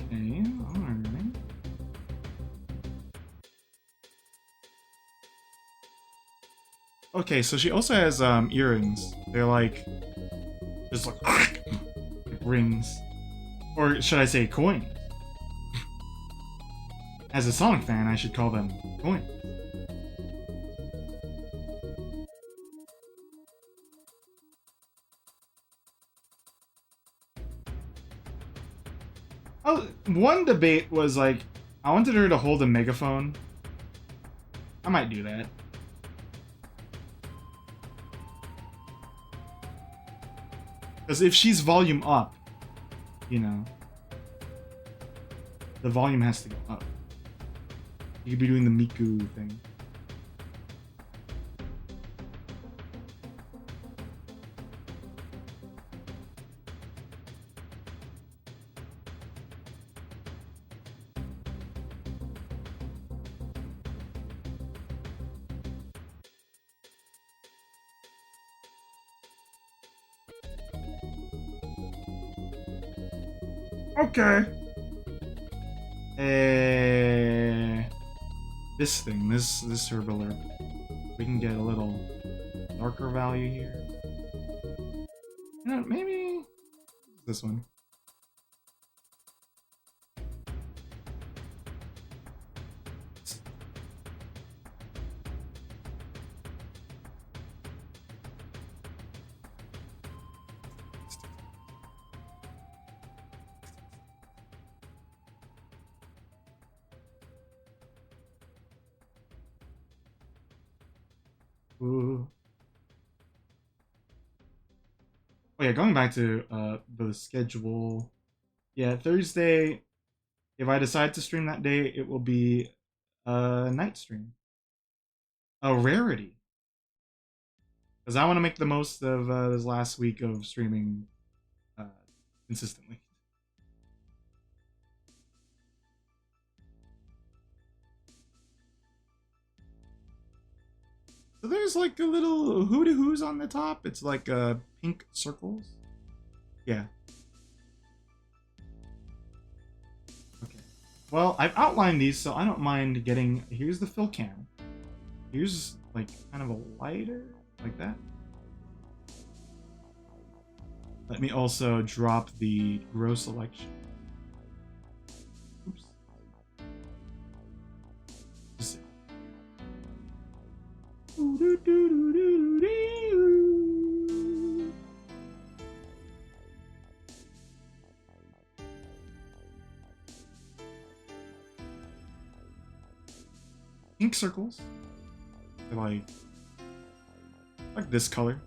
Okay, alright. Okay, so she also has earrings. They're like just like rings. Or should I say coins? As a Sonic fan, I should call them coins. Oh, one debate was like, I wanted her to hold a megaphone. I might do that. Because if she's volume up, you know, the volume has to go up. You could be doing the Miku thing. Okay. This thing, this herbalurp. We can get a little darker value here. You know, maybe this one. Ooh. Oh yeah, going back to the schedule. Yeah, Thursday, if I decide to stream that day, it will be a night stream. A rarity. Because I want to make the most of this last week of streaming consistently. So there's like a little hoo-de-hoos on the top. It's like pink circles. Yeah. Okay. Well, I've outlined these, so I don't mind getting... Here's the fill cam. Here's like kind of a lighter, like that. Let me also drop the grow selection. Oops. Just see. Pink circles. They're like this color.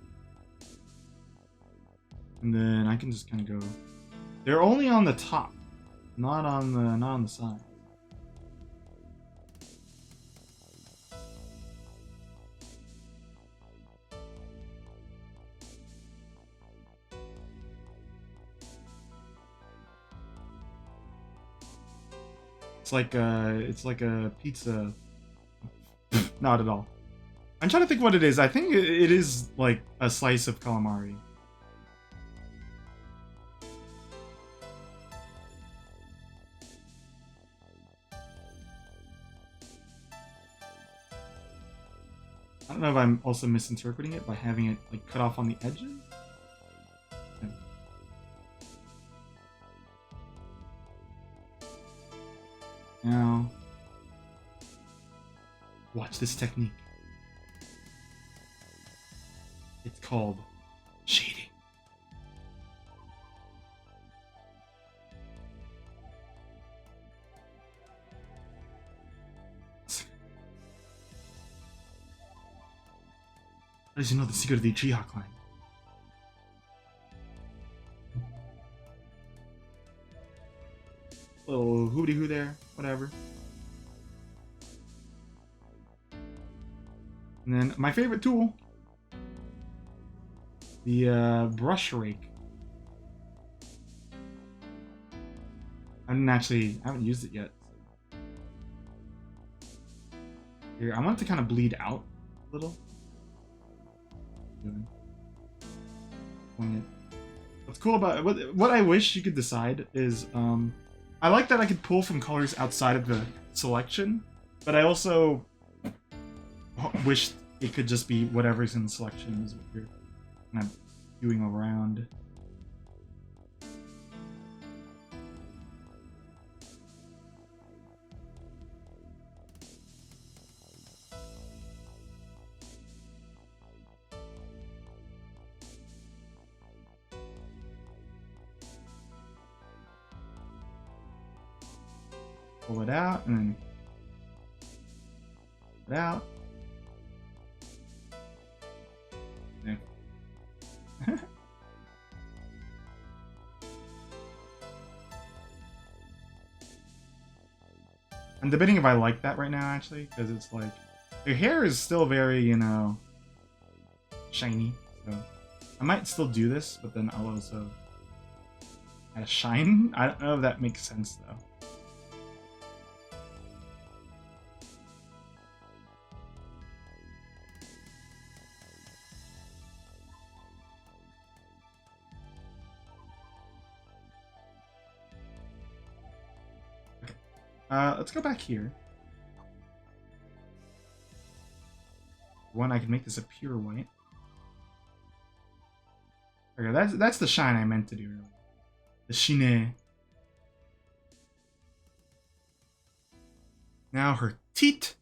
And then I can just kind of go. They're only on the top, not on the side. It's like a pizza. Not at all. I'm trying to think what it is. I think it is like a slice of calamari. don't know if I'm also misinterpreting it by having it like cut off on the edges. Now, watch this technique. It's called shading. How does you know the secret of the Jihawk line? Little hoody-hoo there, whatever. And then my favorite tool, the brush rake. I haven't used it yet. Here, I want it to kind of bleed out a little. What's cool about what I wish you could decide is I like that I could pull from colors outside of the selection, but I also wish it could just be whatever's in the selection is what you're kind of doing around. Pull it out and then pull it out. There. I'm debating if I like that right now, actually, because it's like your hair is still very, you know, shiny. So I might still do this, but then I'll also add a shine. I don't know if that makes sense though. Let's go back here. One, I can make this a pure white. Okay, that's the shine I meant to do. Really. The shine. Now her teeth.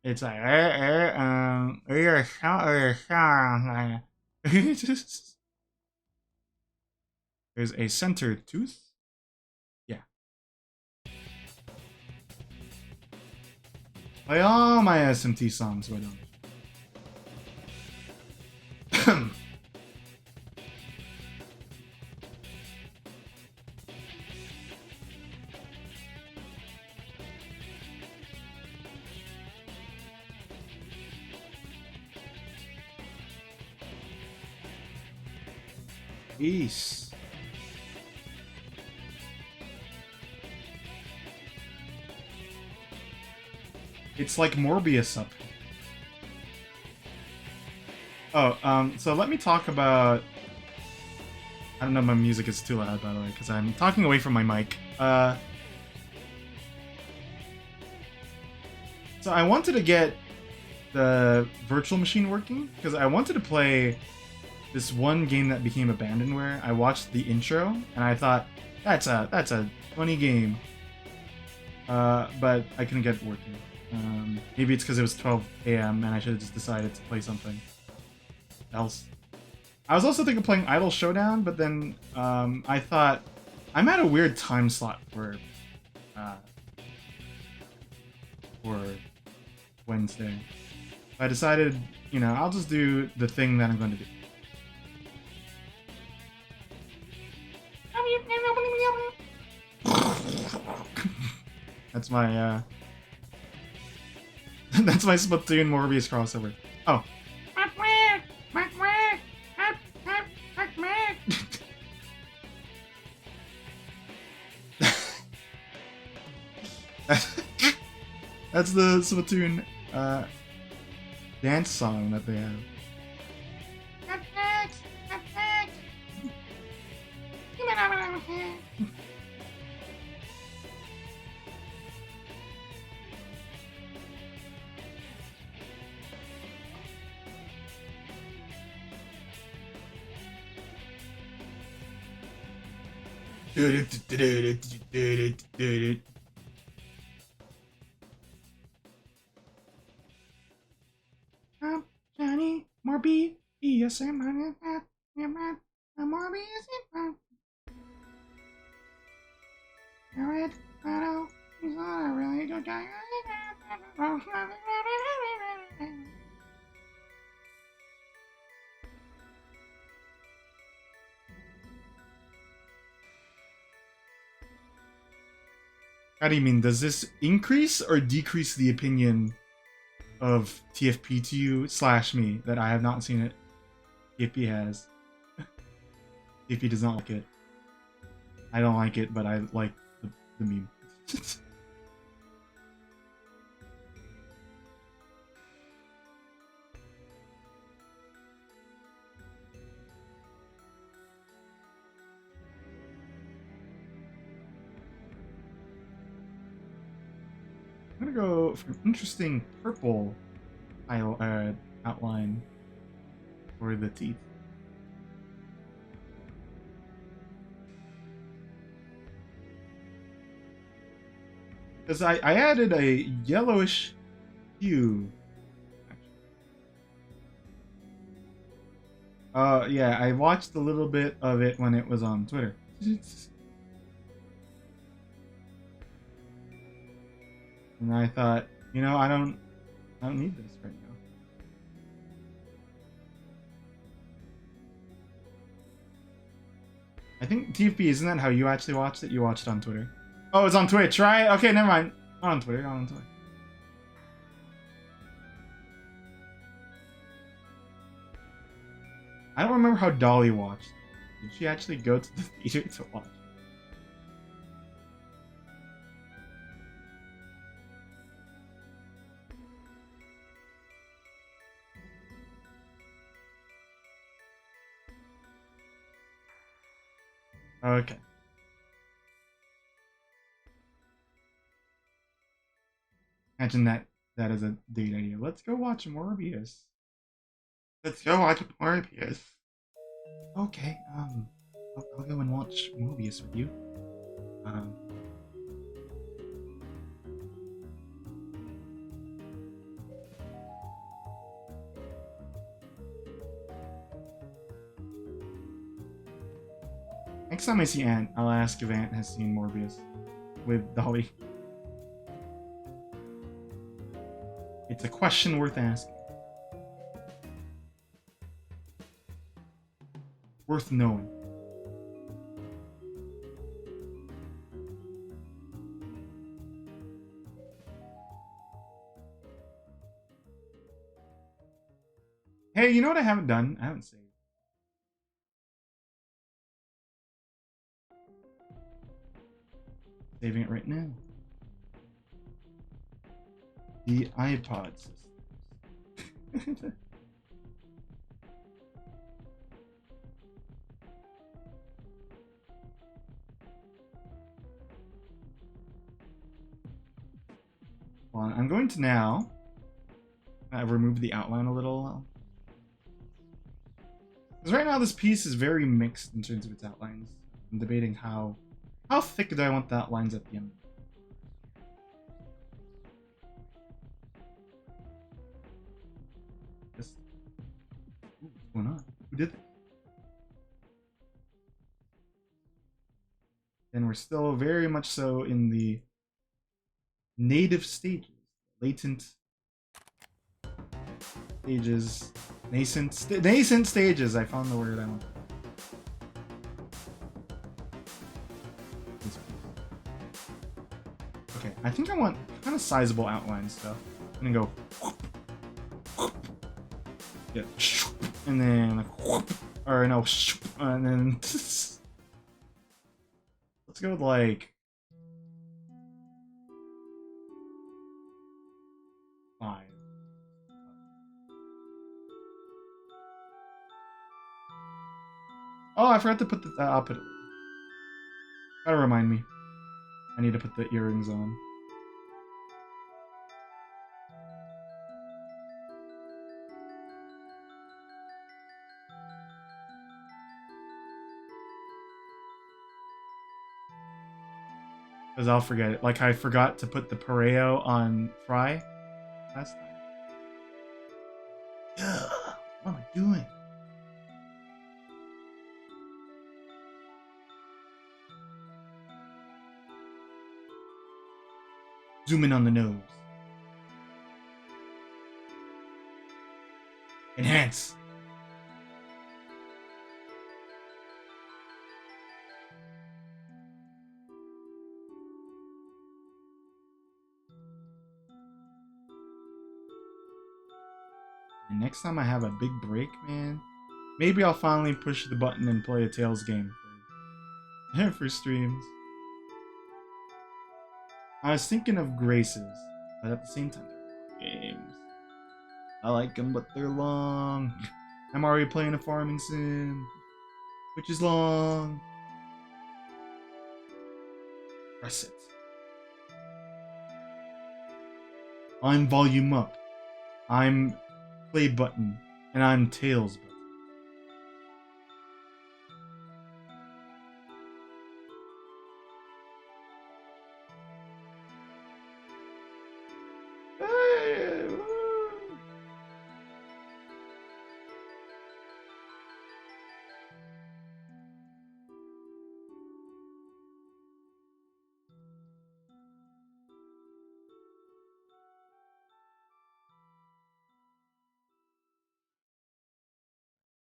It's like there's a center tooth. Play all my SMT songs, why don't Peace. It's like Morbius up. Oh, so let me talk about... I don't know, my music is too loud, by the way, because I'm talking away from my mic. So I wanted to get the virtual machine working, because I wanted to play this one game that became abandonware. I watched the intro, and I thought, that's a funny game. But I couldn't get it working. Maybe it's because it was 12 a.m. and I should have just decided to play something else. I was also thinking of playing Idle Showdown, but then I thought I'm at a weird time slot for Wednesday. I decided, you know, I'll just do the thing that I'm going to do. That's my that's my Splatoon Morbius crossover. Oh. That's the Splatoon dance song that they have. Johnny, more B, yes, I'm more B, yes, I'm Jared, Otto, he's not a really good guy. How do you mean? Does this increase or decrease the opinion of TFP to you / me that I have not seen it? TFP has. TFP does not like it. I don't like it, but I like the meme. I'm gonna go for an interesting purple outline for the teeth. Because I added a yellowish hue. Yeah, I watched a little bit of it when it was on Twitter. And I thought, you know, I don't need this right now. I think TFP, isn't that how you actually watched it? You watched it on Twitter. Oh, it's on Twitch, right? Okay, never mind. Not on Twitter, not on Twitter. I don't remember how Dolly watched. Did she actually go to the theater to watch? Okay. Imagine that is a date idea. Let's go watch Morbius. Let's go watch Morbius. Okay, I'll go and watch Morbius with you. Um, Next time I see Ant, I'll ask if Ant has seen Morbius with Dolly. It's a question worth asking. Worth knowing. Hey, you know what I haven't done? I haven't saved. Saving it right now. The iPod system. Well, I'm going to now remove the outline a little. Because right now this piece is very mixed in terms of its outlines. I'm debating how thick do I want the outlines at the end. Ooh, what's going on? Who did that? And we're still very much so in the native stages, latent stages, nascent stages. I found the word I want. Okay, I think I want kind of sizable outlines stuff. I'm gonna go, yeah, and then, or no, and then let's go with like 5. Oh, I forgot to put the. I'll put it. Gotta remind me. I need to put the earrings on. Because I'll forget it. Like I forgot to put the Pareo on fry last time. Ugh, what am I doing? Zoom in on the nose. Enhance. And next time I have a big break, man, maybe I'll finally push the button and play a Tails game for streams. I was thinking of Graces, but at the same time, they're long games. I like them, but they're long. I'm already playing a farming sim, which is long. Press it. I'm volume up. I'm play button, and I'm Tails button.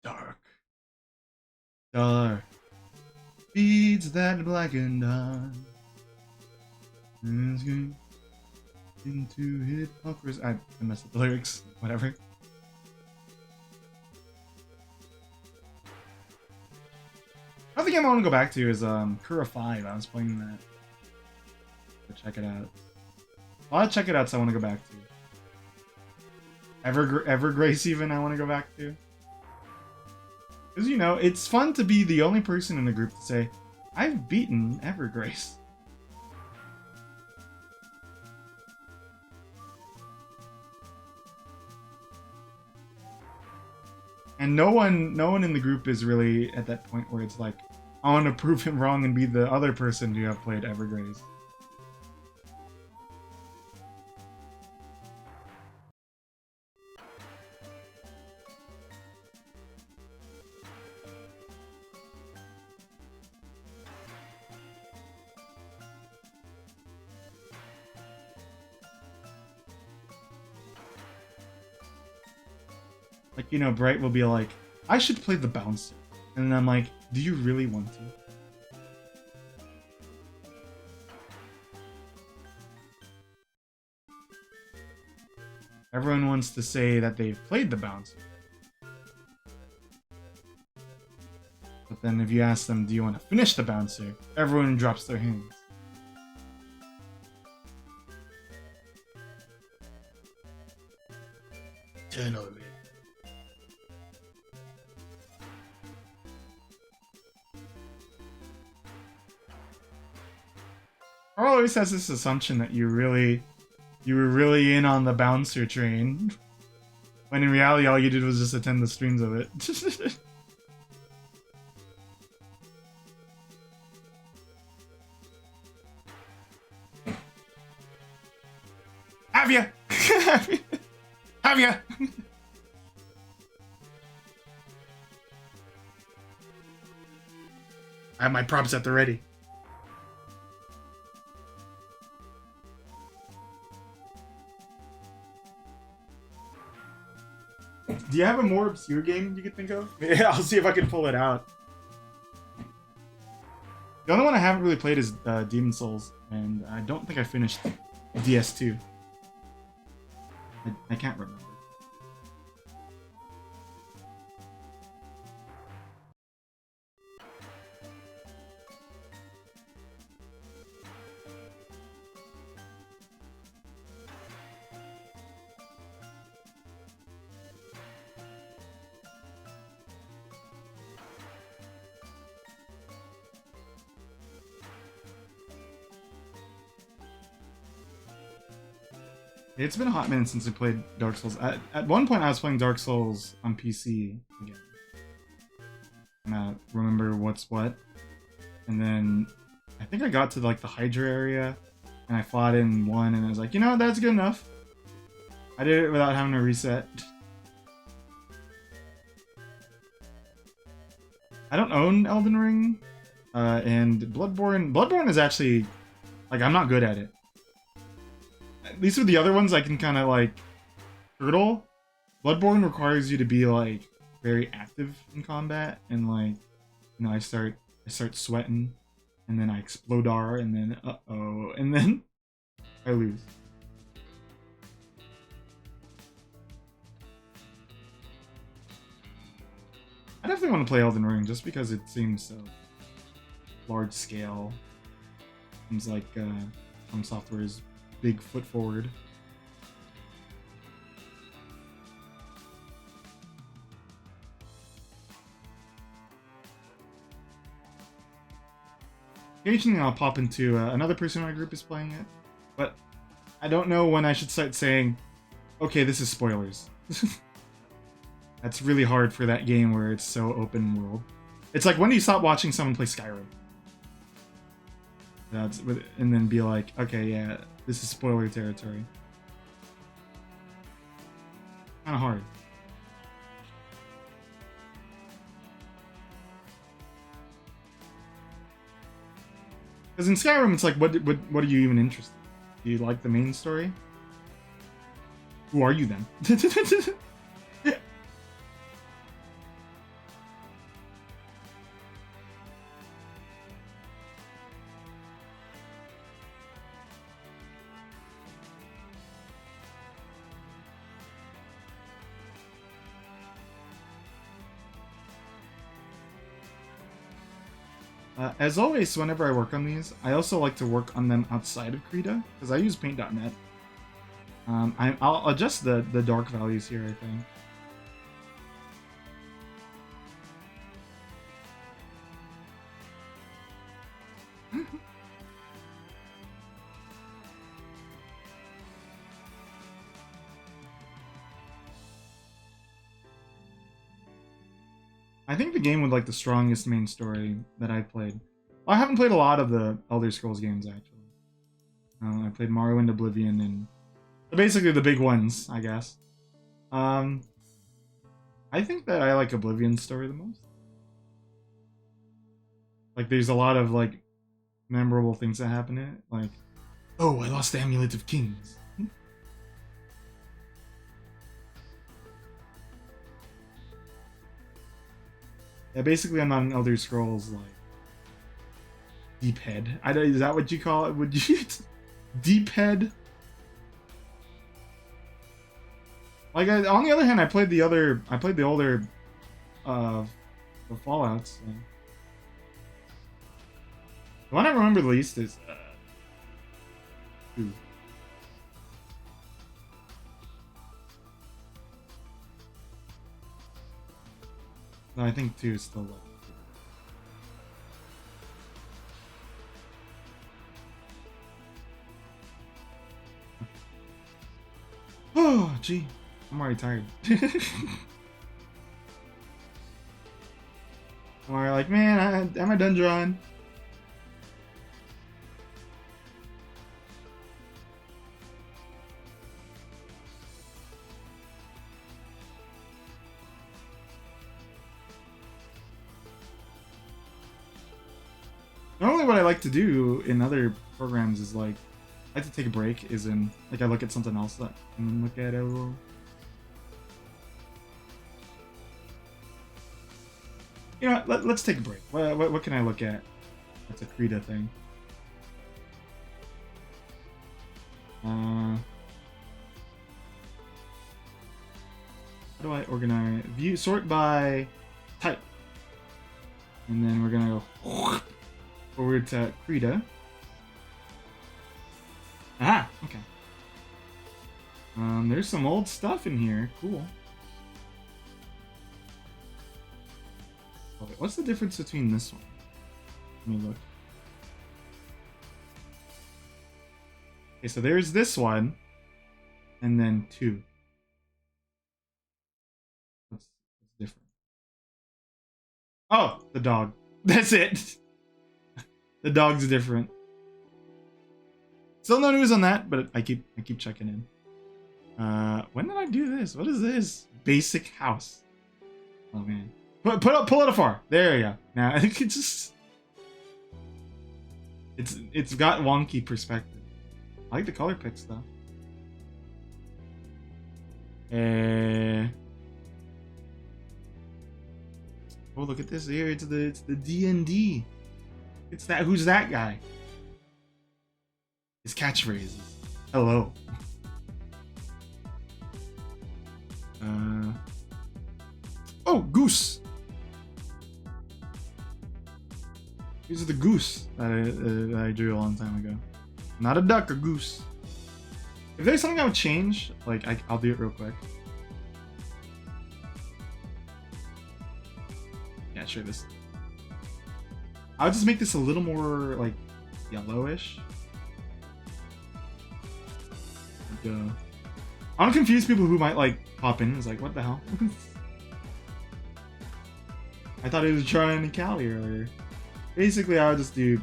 Dark. Dark. Feeds that blackened eye. Into hypocrisy. I messed up the lyrics. Whatever. Another game I want to go back to is Kura 5. I was playing that. Go check it out. I'll check it out, so I want to go back to. Evergrace even I want to go back to. Because, you know, it's fun to be the only person in the group to say, I've beaten Evergrace. And no one in the group is really at that point where it's like, I want to prove him wrong and be the other person to have played Evergrace. Like, you know, Bright will be like, I should play the bouncer. And then I'm like, do you really want to? Everyone wants to say that they've played the bouncer. But then if you ask them, do you want to finish the bouncer? Everyone drops their hands. Turn over. Carl always has this assumption that you were really in on the bouncer train. When in reality, all you did was just attend the streams of it. Have ya? Have ya? I have my props at the ready. Do you have a more obscure game you could think of? Yeah, I'll see if I can pull it out. The only one I haven't really played is Demon Souls, and I don't think I finished DS2. I can't remember. It's been a hot minute since I played Dark Souls. At one point, I was playing Dark Souls on PC again. And I remember what's what. And then I think I got to like the Hydra area, and I fought in one, and I was like, you know what, that's good enough. I did it without having to reset. I don't own Elden Ring, and Bloodborne. Bloodborne is actually, like, I'm not good at it. At least with the other ones, I can kind of like turtle. Bloodborne requires you to be like very active in combat, and like, you know, I start sweating, and then I explodar, and then uh-oh, and then I lose. I definitely want to play Elden Ring just because it seems so large scale. Seems like From Software's big foot forward. Occasionally I'll pop into another person in my group is playing it, but I don't know when I should start saying, okay, this is spoilers. That's really hard for that game where it's so open world. It's like, when do you stop watching someone play Skyrim? And then be like, okay, yeah, this is spoiler territory. Kind of hard. Because in Skyrim, it's like, what are you even interested in? Do you like the main story? Who are you then? As always, whenever I work on these, I also like to work on them outside of Krita, because I use paint.net. I'll adjust the dark values here, I think. I think the game with like the strongest main story that I've played. Well, I haven't played a lot of the Elder Scrolls games actually. I played Mario and Oblivion and basically the big ones, I guess. I think that I like Oblivion's story the most. Like, there's a lot of like memorable things that happen in it. Like, oh, I lost the Amulet of Kings. Yeah, basically, I'm not an Elder Scrolls like deep head. Is that what you call it? Would you deep head? Like, on the other hand, I played the older the Fallouts. So. The one I remember the least is 2. No, I think 2 is still like. Oh, gee. I'm already tired. I'm already like, man, am I done drawing? Normally what I like to do in other programs is like, I like to take a break, is in, like, I look at something else that and then look at it a little. You know what, let's take a break. What can I look at? That's a Krita thing. How do I organize? View, sort by type. And then we're gonna go forward to Krita. Ah, okay. There's some old stuff in here. Cool. Okay, what's the difference between this one? Let me look. Okay, so there's this one, and then 2. What's different? Oh, the dog. That's it. The dog's different. Still no news on that, but I keep checking in. When did I do this? What is this? Basic house. Oh man. Pull it afar. There you go. Now I think it's got wonky perspective. I like the color picks though. Oh, look at this here. It's the D&D. It's that. Who's that guy? His catchphrase is hello. Oh, goose. These are the goose that I drew a long time ago. Not a duck, a goose. If there's something I would change, like I'll do it real quick. Yeah, sure. This. I would just make this a little more like yellowish. Like, I don't confuse people who might like pop in. It's like, what the hell? I thought he was trying to Cali earlier. Basically, I would just do.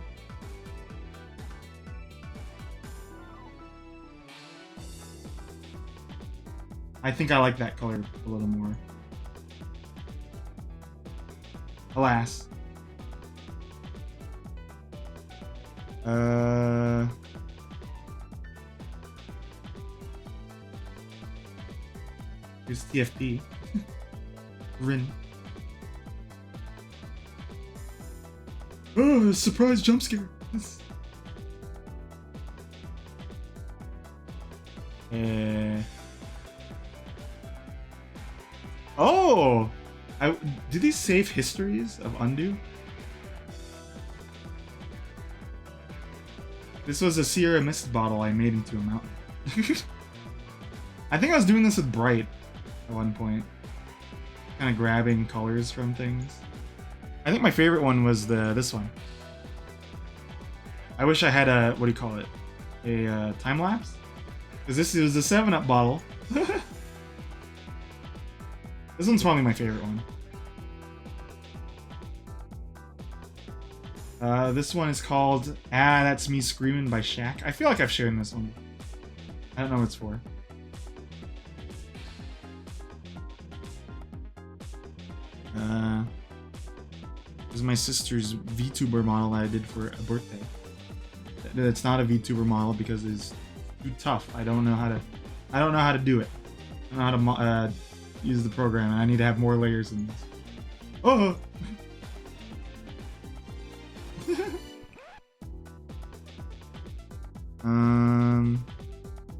I think I like that color a little more. Alas. Here's TFP. Rin. Oh, surprise jump scare. Oh! Do these save histories of Undo? This was a Sierra Mist bottle I made into a mountain. I think I was doing this with Bright at one point. Kind of grabbing colors from things. I think my favorite one was this one. I wish I had a, what do you call it? A time lapse? Because this is a 7-Up bottle. This one's probably my favorite one. This one is called That's Me Screaming by Shaq. I feel like I've shared this one. I don't know what it's for. This is my sister's VTuber model that I did for a birthday. It's not a VTuber model because it's too tough. I don't know how to do it. I don't know how to use the program, and I need to have more layers in this. Oh!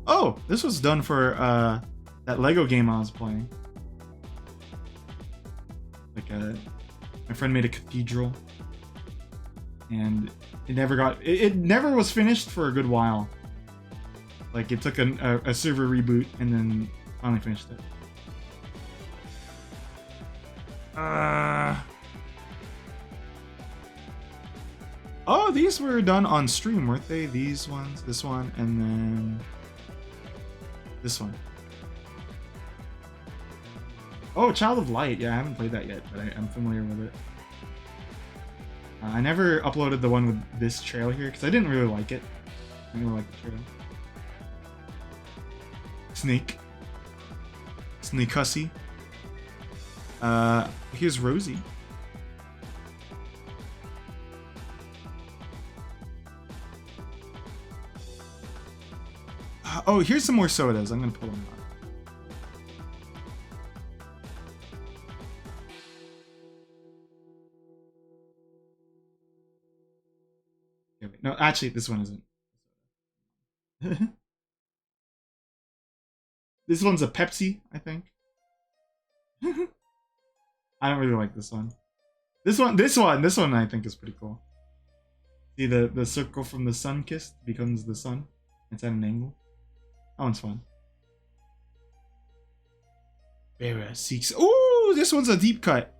Oh, this was done for that Lego game I was playing. Like my friend made a cathedral, and it never was finished for a good while. Like it took a server reboot and then finally finished it. Oh, these were done on stream, weren't they? These ones, this one, and then this one. Oh, Child of Light. Yeah, I haven't played that yet, but I'm familiar with it. I never uploaded the one with this trail here because I didn't really like it. I didn't really like the trail. Snake. Snake Hussy. Here's Rosie. Oh, here's some more sodas. I'm gonna pull them out. No, actually, this one isn't. This one's a Pepsi, I think. I don't really like this one. This one I think is pretty cool. See the circle from the sun kissed becomes the sun. It's at an angle. That one's fun. Ooh, this one's a deep cut.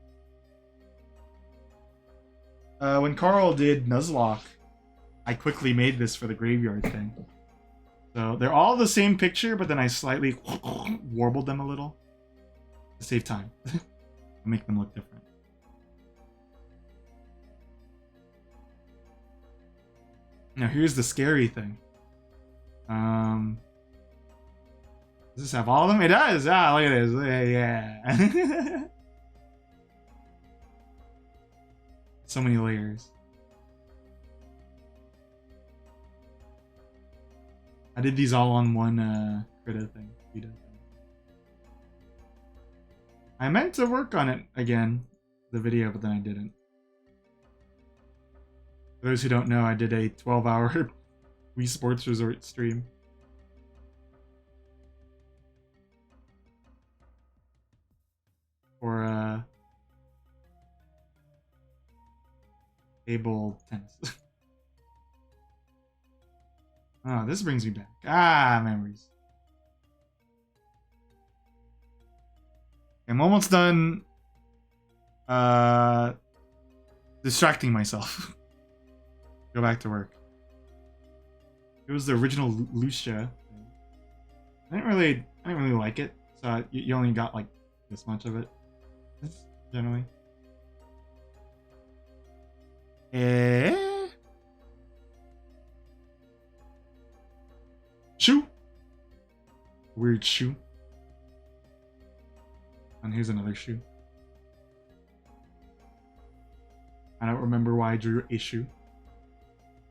When Carl did Nuzlocke, I quickly made this for the graveyard thing. So they're all the same picture, but then I slightly warbled them a little to save time. Make them look different. Now here's the scary thing. Does this have all of them? It does! Ah, look at this. Yeah. So many layers. I did these all on one Krita thing. I meant to work on it again, the video, but then I didn't. For those who don't know, I did a 12-hour Wii Sports Resort stream. For table tennis. Oh, this brings me back. Ah, memories. I'm almost done distracting myself. Go back to work. It was the original Lucia. I didn't really like it, so you only got like this much of it, generally. Shoe. Weird shoe. And here's another shoe. I don't remember why I drew a shoe.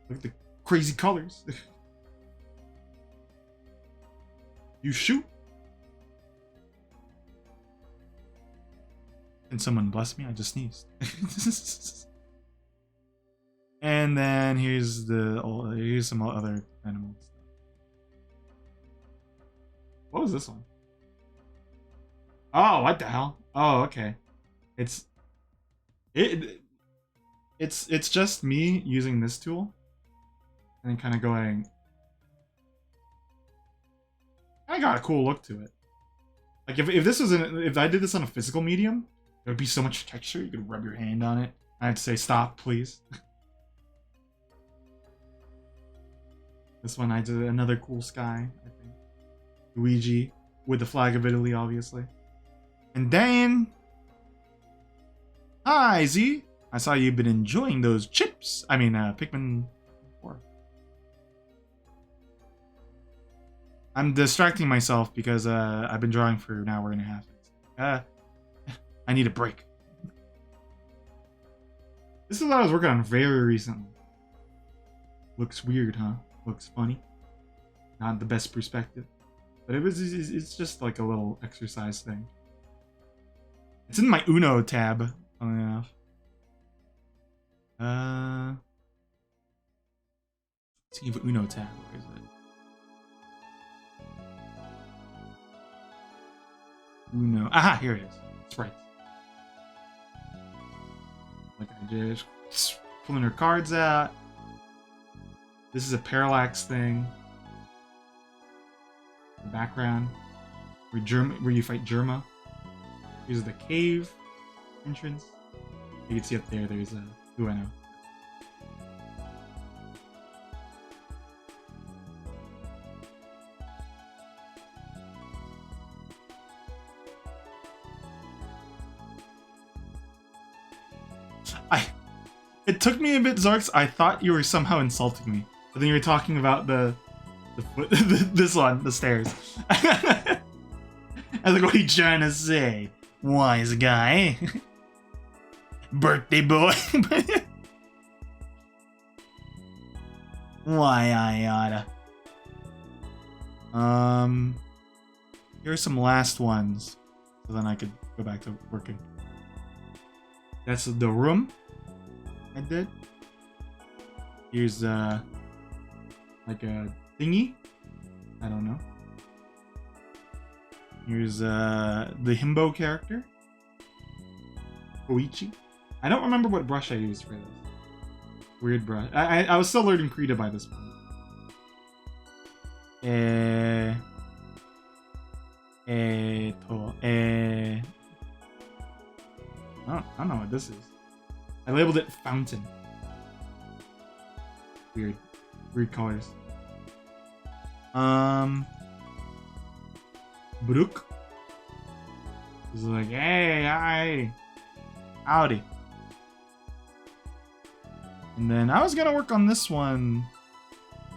Look at the crazy colors. You shoot. Can someone bless me? I just sneezed. And then here's some other animals. What was this one? Oh, what the hell? Oh, okay. It's just me using this tool and then kind of going. I got a cool look to it. Like if this was if I did this on a physical medium, there would be so much texture. You could rub your hand on it. I'd say stop, please. This one I did another cool sky. I think Luigi with the flag of Italy, obviously. And then, hi Z. I saw you've been enjoying those chips. I mean, Pikmin 4. I'm distracting myself because I've been drawing for an hour and a half. I need a break. This is what I was working on very recently. Looks weird, huh? Looks funny. Not the best perspective, but it's just like a little exercise thing. It's in my Uno tab, funnily enough. Let's give it Uno tab. Where is it? Uno. Aha, here it is. It's right. Like I just pulling her cards out. This is a parallax thing. The background where you fight Germa. Here's the cave entrance. You can see up there. There's a Ueno. It took me a bit, Zarks. I thought you were somehow insulting me, but then you were talking about this one, the stairs. I was like, what are you trying to say, wise guy? Birthday boy. Why I oughta. Here are some last ones, so then I could go back to working. That's the room I did. Here's like a thingy. I don't know. Here's the himbo character. Koichi. I don't remember what brush I used for this. Weird brush. I was still learning Krita by this point. I don't know what this is. I labeled it Fountain. Weird colors. Brook. He's like, hey, hi, howdy. And then I was gonna work on this one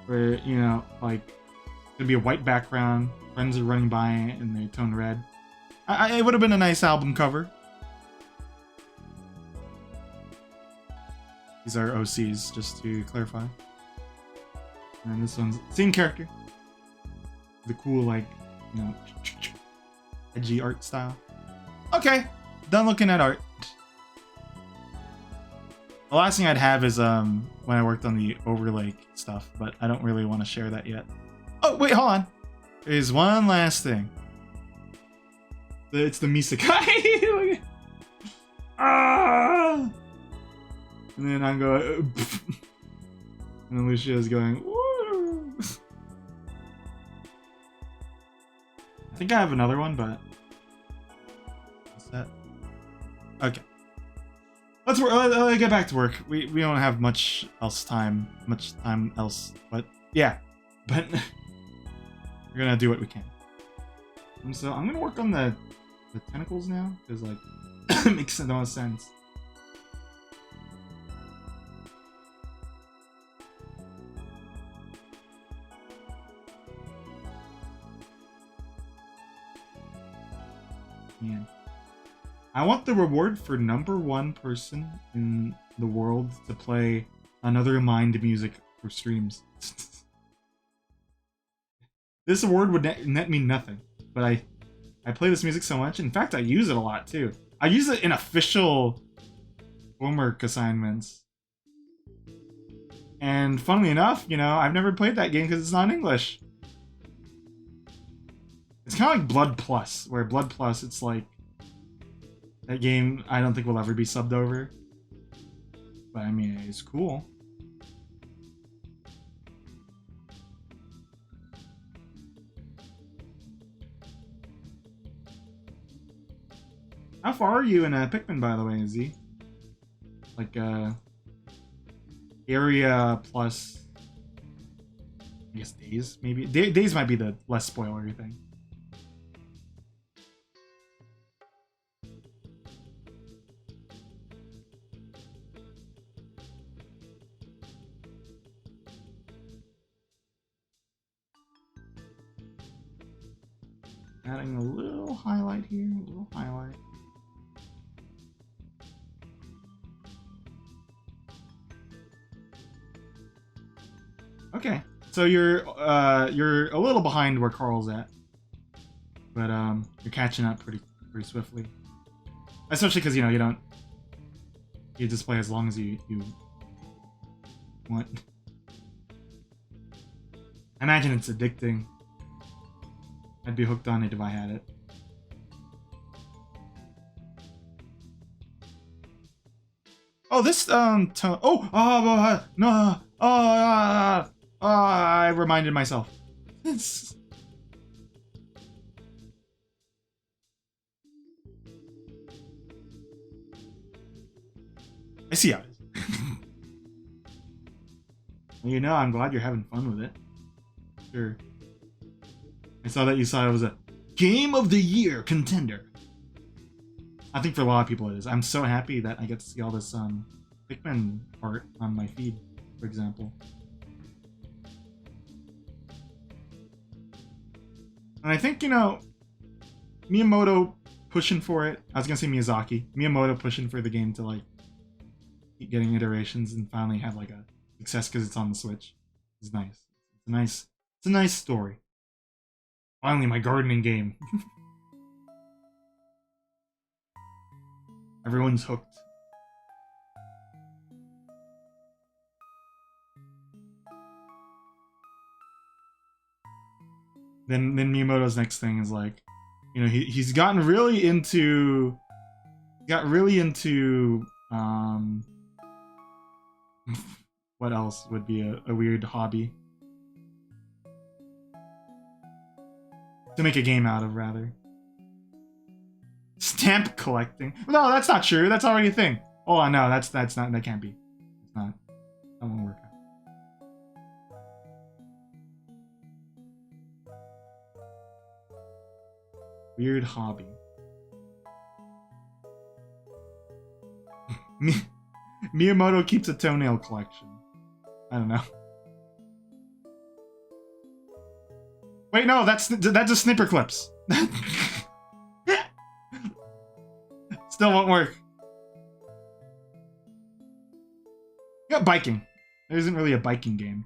where, you know, like, it'd be a white background, friends are running by and they tone red. It would have been a nice album cover. These are OCs, just to clarify. And this one's same character. The cool, like, you know, edgy art style. Okay, done looking at art. The last thing I'd have is when I worked on the Overlake stuff, but I don't really want to share that yet. Oh, wait, hold on. There's one last thing. It's the Misakai. Ah! And then I'm going, and then Lucia's going, woo! I think I have another one, but what's that? Okay, let's get back to work. We don't have much time else, but yeah, but we're gonna do what we can. And so I'm gonna work on the tentacles now, because like it makes no sense. Man. I want the reward for #1 person in the world to play Another Mind music for streams. This award would net me nothing, but I play this music so much. In fact, I use it a lot too. I use it in official homework assignments. And funnily enough, you know, I've never played that game because it's not in English. It's kind of like Blood Plus, where Blood Plus, it's like, that game I don't think will ever be subbed over. But I mean, it's cool. How far are you in Pikmin, by the way, Z? Like, area plus, I guess, days, maybe? Days might be the less spoilery thing. Adding a little highlight here, a little highlight. Okay, so you're a little behind where Carl's at, but you're catching up pretty swiftly. Especially because, you know, you just play as long as you want. I imagine it's addicting. I'd be hooked on it if I had it. Oh, this no! I reminded myself. I see how it is. Well, you know, I'm glad you're having fun with it. Sure. I saw that you saw it was a Game of the Year contender. I think for a lot of people it is. I'm so happy that I get to see all this Pikmin art on my feed, for example. And I think, you know, Miyamoto pushing for it. I was gonna say Miyazaki. Miyamoto pushing for the game to, like, keep getting iterations and finally have, like, a success because it's on the Switch. It's nice. It's a nice story. Finally, my gardening game. Everyone's hooked. Then Miyamoto's next thing is like, you know, he's gotten really into, what else would be a weird hobby to make a game out of, rather. Stamp collecting. No, that's not true. That's already a thing. Oh no, that's not. That can't be. It's not. That won't work out. Weird hobby. Miyamoto keeps a toenail collection. I don't know. Wait, no, that's just snipper clips. Still won't work. Yeah, biking. There isn't really a biking game.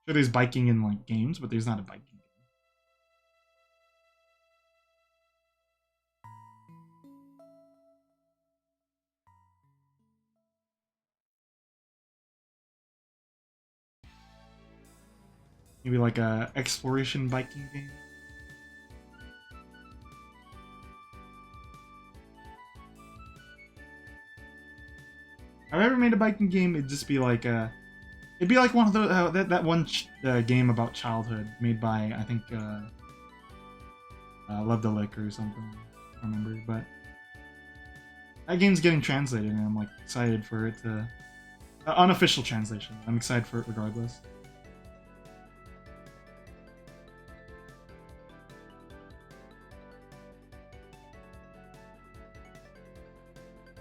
Sure, there's biking in like games, but there's not a biking game. Maybe like a exploration biking game. If I ever made a biking game, it'd just be like it'd be like one of those that one game about childhood made by I think Love the Lick or something. I don't remember, but that game's getting translated, and I'm like excited for it to unofficial translation. I'm excited for it regardless.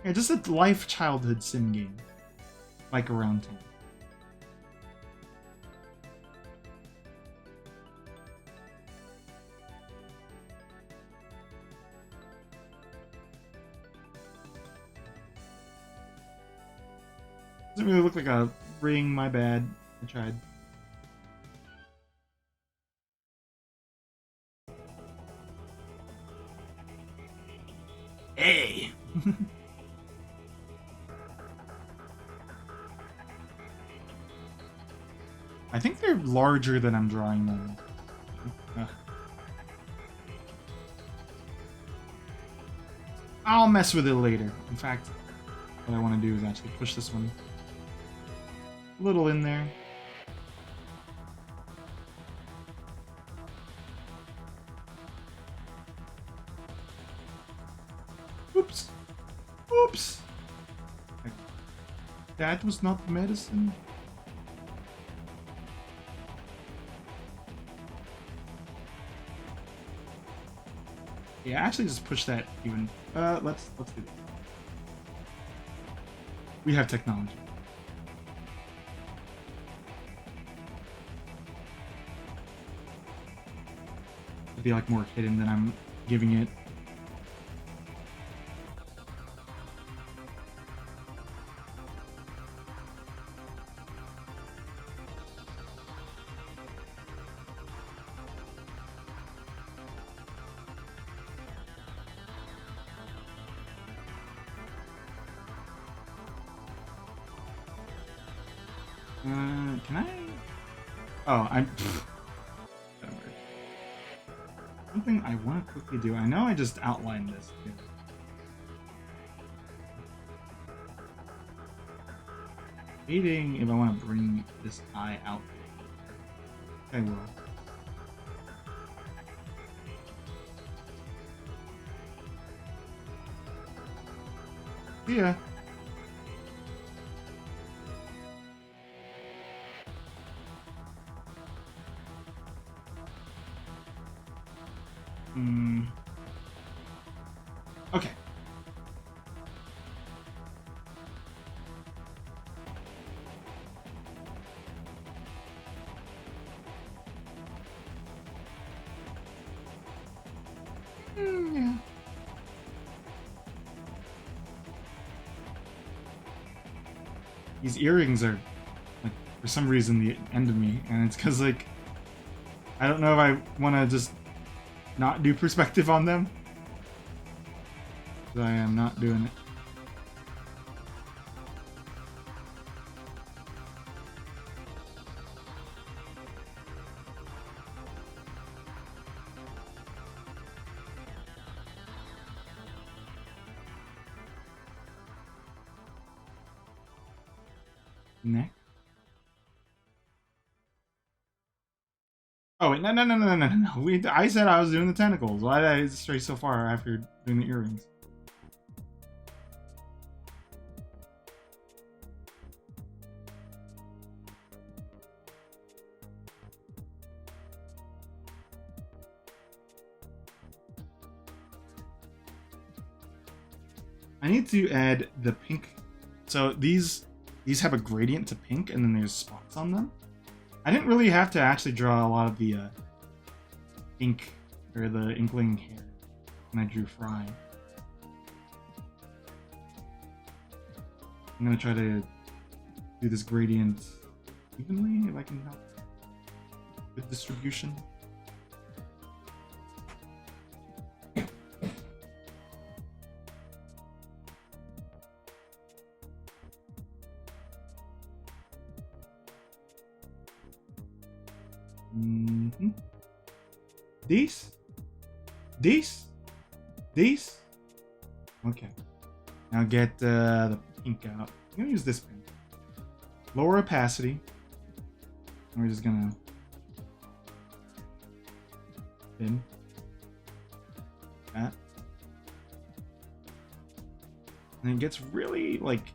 Yeah, just a life childhood sim game, like around town. Doesn't really look like a ring, my bad. I tried. Hey! I think they're larger than I'm drawing them. I'll mess with it later. In fact, what I want to do is actually push this one a little in there. Oops. Oops. That was not medicine. Yeah, actually just push that even. Let's do this. We have technology. It'd be like more hidden than I'm giving it. Can I? Oh, I'm. Something I want to quickly do. I know I just outlined this. Debating if I want to bring this eye out. I will. Yeah. Okay. Yeah. These earrings are, like, for some reason, the end of me, and it's because, like, I don't know if I want to just not do perspective on them. But I am not doing it. Next. Oh wait, no. I said I was doing the tentacles. Why did I stray so far after doing the earrings? I need to add the pink. So these have a gradient to pink, and then there's spots on them. I didn't really have to actually draw a lot of the ink, or the inkling hair when I drew Fry. I'm gonna try to do this gradient evenly if I can help with distribution. These? Okay. Now get the pink out. I'm gonna use this pen. Lower opacity. And we're just gonna pin that. And it gets really like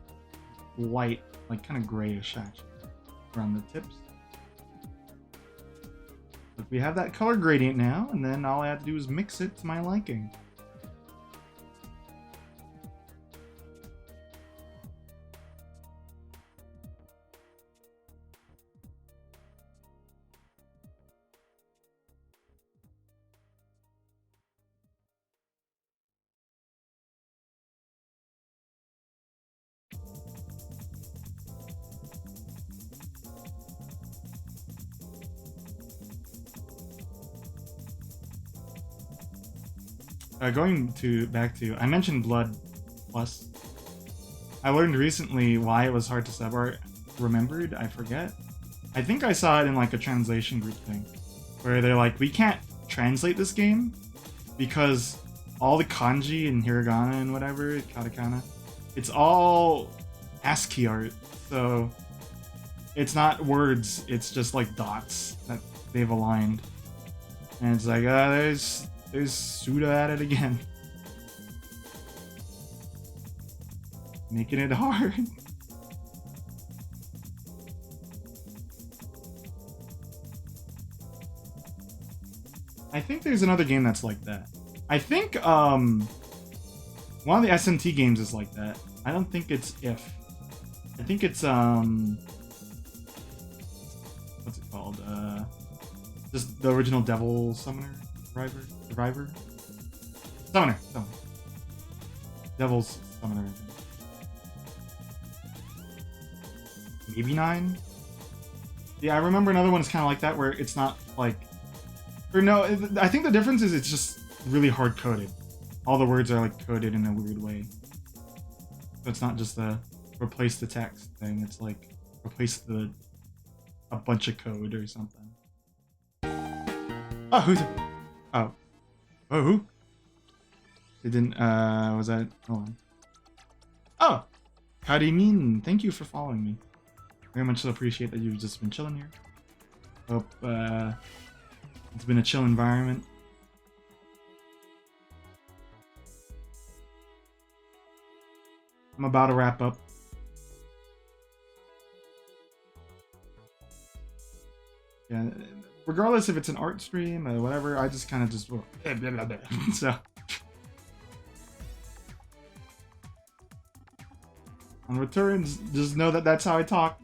light, like kind of grayish actually around the tips. But we have that color gradient now, and then all I have to do is mix it to my liking. Going back to, I mentioned Blood Plus. I learned recently why it was hard to sub art. Remembered? I forget. I think I saw it in like a translation group thing, where they're like, we can't translate this game because all the kanji and hiragana and whatever, katakana, it's all ASCII art. So it's not words, it's just like dots that they've aligned. And it's like, there's Suda at it again. Making it hard. I think there's another game that's like that. I think one of the SMT games is like that. I don't think it's If. I think it's what's it called? Just the original Devil Summoner? Survivor? Summoner. Devil's Summoner, I think. Maybe 9? Yeah, I remember another one is kind of like that, where it's not like... Or no, I think the difference is it's just really hard-coded. All the words are like coded in a weird way. So it's not just the replace the text thing, it's like replace a bunch of code or something. Oh, who's it? Oh. Oh, who? It didn't, was that... Hold on. Oh! Karimin, thank you for following me. Very much so appreciate that you've just been chilling here. Hope, it's been a chill environment. I'm about to wrap up. Yeah, regardless if it's an art stream or whatever, I just kind of just... So... On returns, just know that that's how I talk.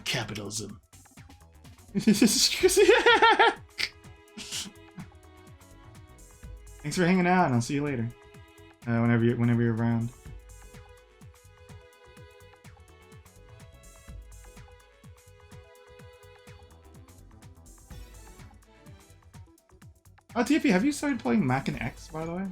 Capitalism. Thanks for hanging out, and I'll see you later. Whenever you're around. Oh, TFP, have you started playing Mac and X, by the way?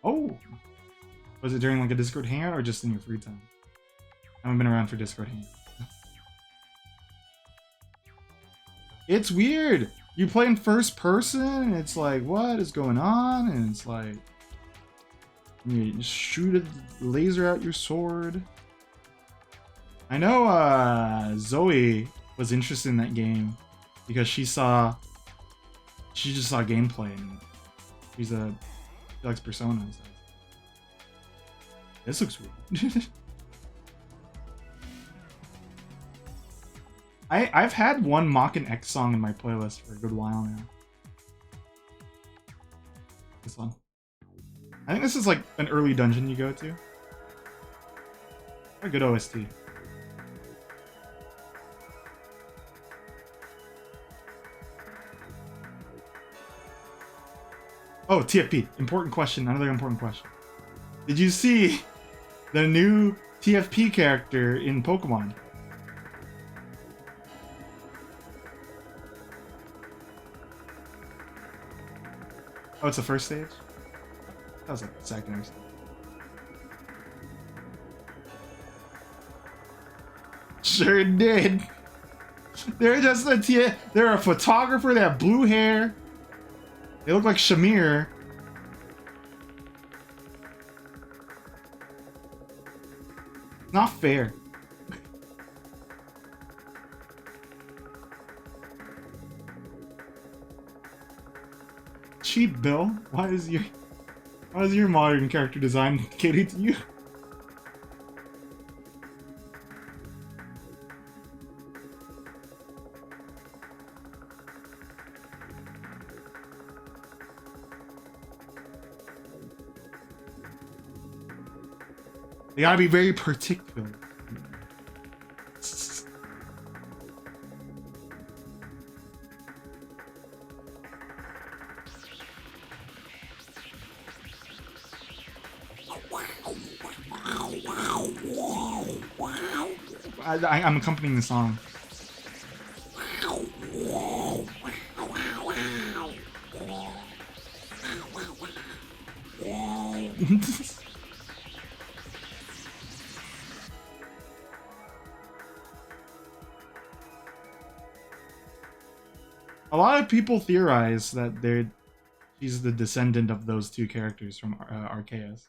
Oh! Was it during like a Discord hangout or just in your free time? I haven't been around for Discord hangout. It's weird! You play in first person and it's like, what is going on? And it's like... You just shoot a laser out your sword. I know Zoe was interested in that game because she just saw gameplay and she likes Persona and stuff. This looks weird. I've had one Mach and X song in my playlist for a good while now. This one. I think this is like an early dungeon you go to. A good OST. Oh, TFP. Important question. Another important question. Did you see the new TFP character in Pokemon? Oh, it's the first stage? That was like the second or something. Sure did. They're just they're a photographer, they have blue hair. They look like Shamir. Not fair. Cheap, Bill. Why is your modern character design catered to you? They gotta be very particular. I'm accompanying the song. A lot of people theorize that she's the descendant of those two characters from Arceus,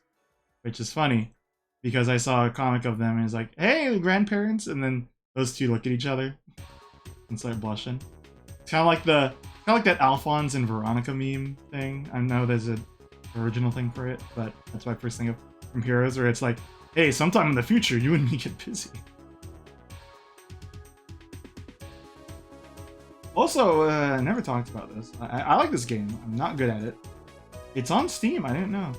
which is funny because I saw a comic of them and it's like, hey, grandparents, and then those two look at each other and start blushing. It's kind of like that Alphonse and Veronica meme thing. I know there's an original thing for it, but that's my first thing from Heroes, where it's like, hey, sometime in the future, you and me get busy. Also, I never talked about this. I like this game. I'm not good at it. It's on Steam. I didn't know.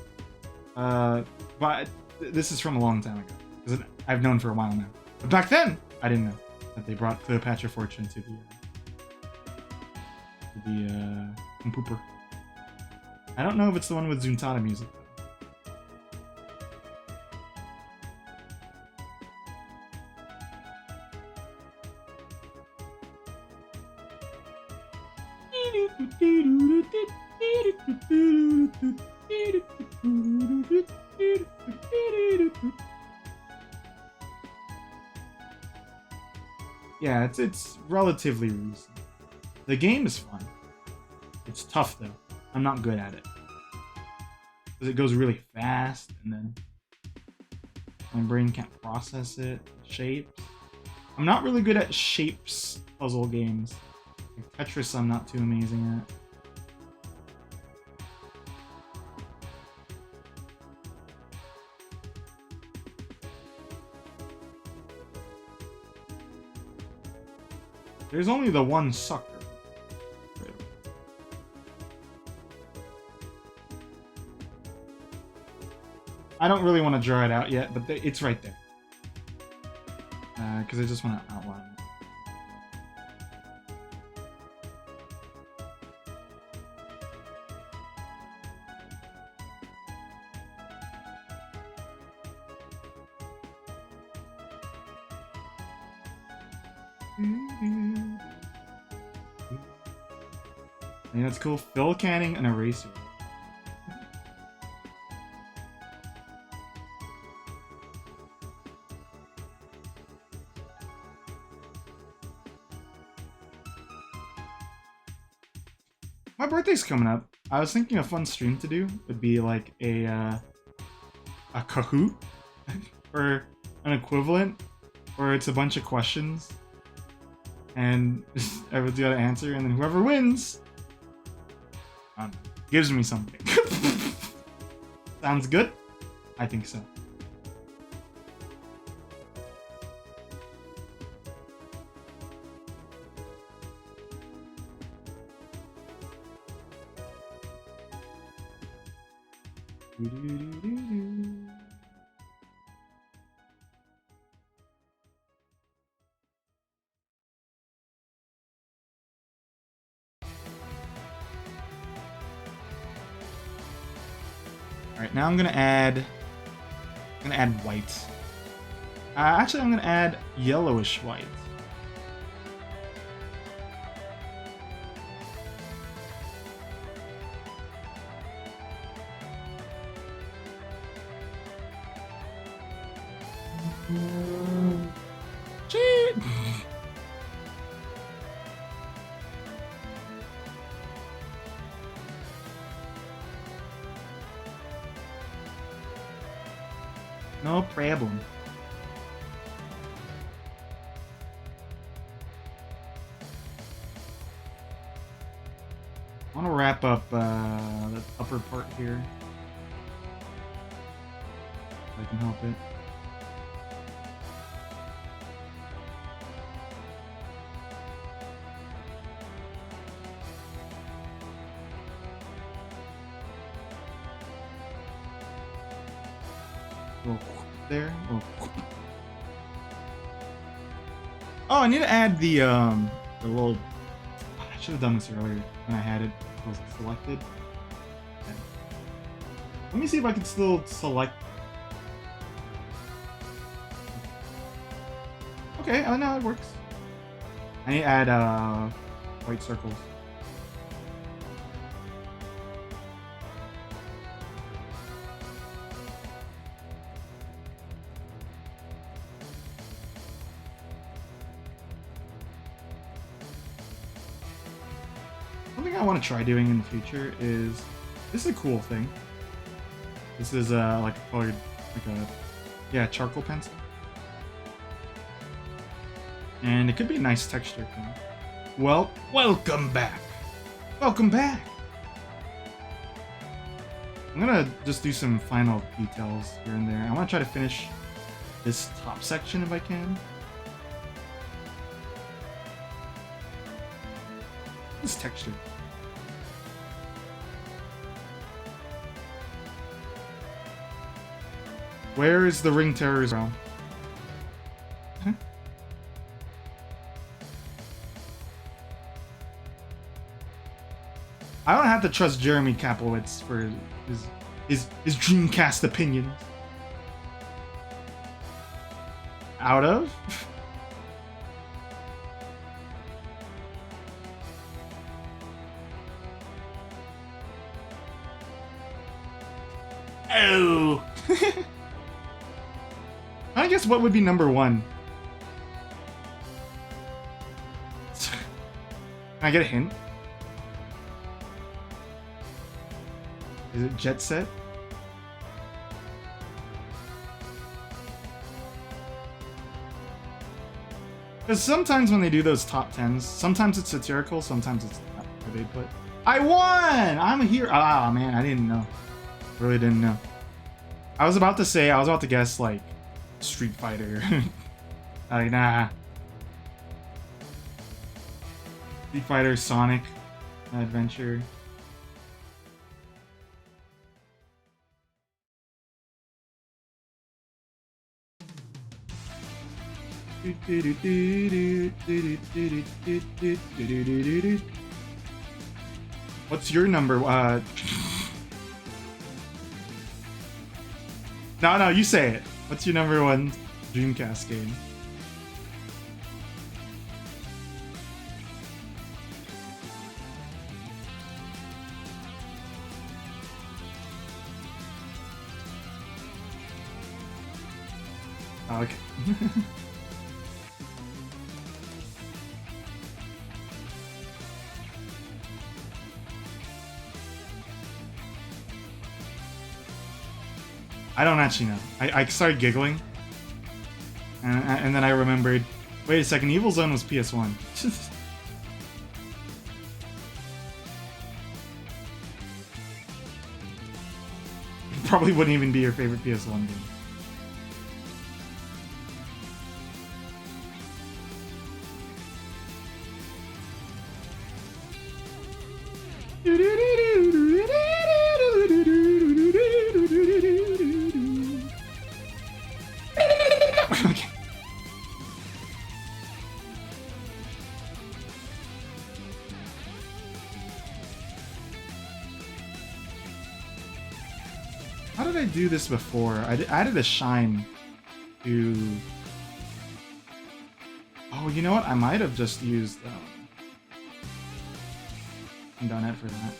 But this is from a long time ago. Because I've known for a while now. But back then, I didn't know that they brought Cleopatra Fortune to the Pooper. I don't know if it's the one with Zuntata music. Yeah, it's relatively recent. The game is fun. It's tough though. I'm not good at it. Because it goes really fast and then my brain can't process it. Shapes. I'm not really good at shapes puzzle games. Like Tetris I'm not too amazing at. There's only the one sucker. I don't really want to draw it out yet, but it's right there. Because I just want to outline it. And that's cool. Phil canning an eraser. My birthday's coming up. I was thinking a fun stream to do would be like a Kahoot or an equivalent, where it's a bunch of questions and everyone's got to answer, and then whoever wins gives me something. Sounds good? I think so. Alright, now I'm gonna add white. Actually, I'm gonna add yellowish white. Cheat! No problem. I want to wrap up the upper part here. If I can help it. There. Oh, I need to add the little. I should have done this earlier when I had it selected. Okay. Let me see if I can still select. Okay, oh no, it works. I need to add white circles. Something I want to try doing in the future is, this is a cool thing. This is like a colored, charcoal pencil. And it could be a nice texture thing. Well, welcome back. Welcome back. I'm gonna just do some final details here and there. I want to try to finish this top section if I can. This texture. Where is the ring terror's realm? I don't have to trust Jeremy Kaplowitz for his Dreamcast opinions. Out of? Oh. I guess what would be number one? Can I get a hint? Is it Jet Set? Because sometimes when they do those top 10s, sometimes it's satirical, sometimes it's not what they put. I won! I'm here. Ah, man, I didn't know. Really didn't know. I was about to guess, like, Street Fighter. Like, nah. Street Fighter, Sonic, Adventure. What's your number? No, you say it. What's your number one Dreamcast game? Oh, okay. I don't actually know. I started giggling. And then I remembered, wait a second, Evil Zone was PS1. Probably wouldn't even be your favorite PS1 game. did I do this before? I added a shine to... Oh, you know what? I might have just used .NET for that.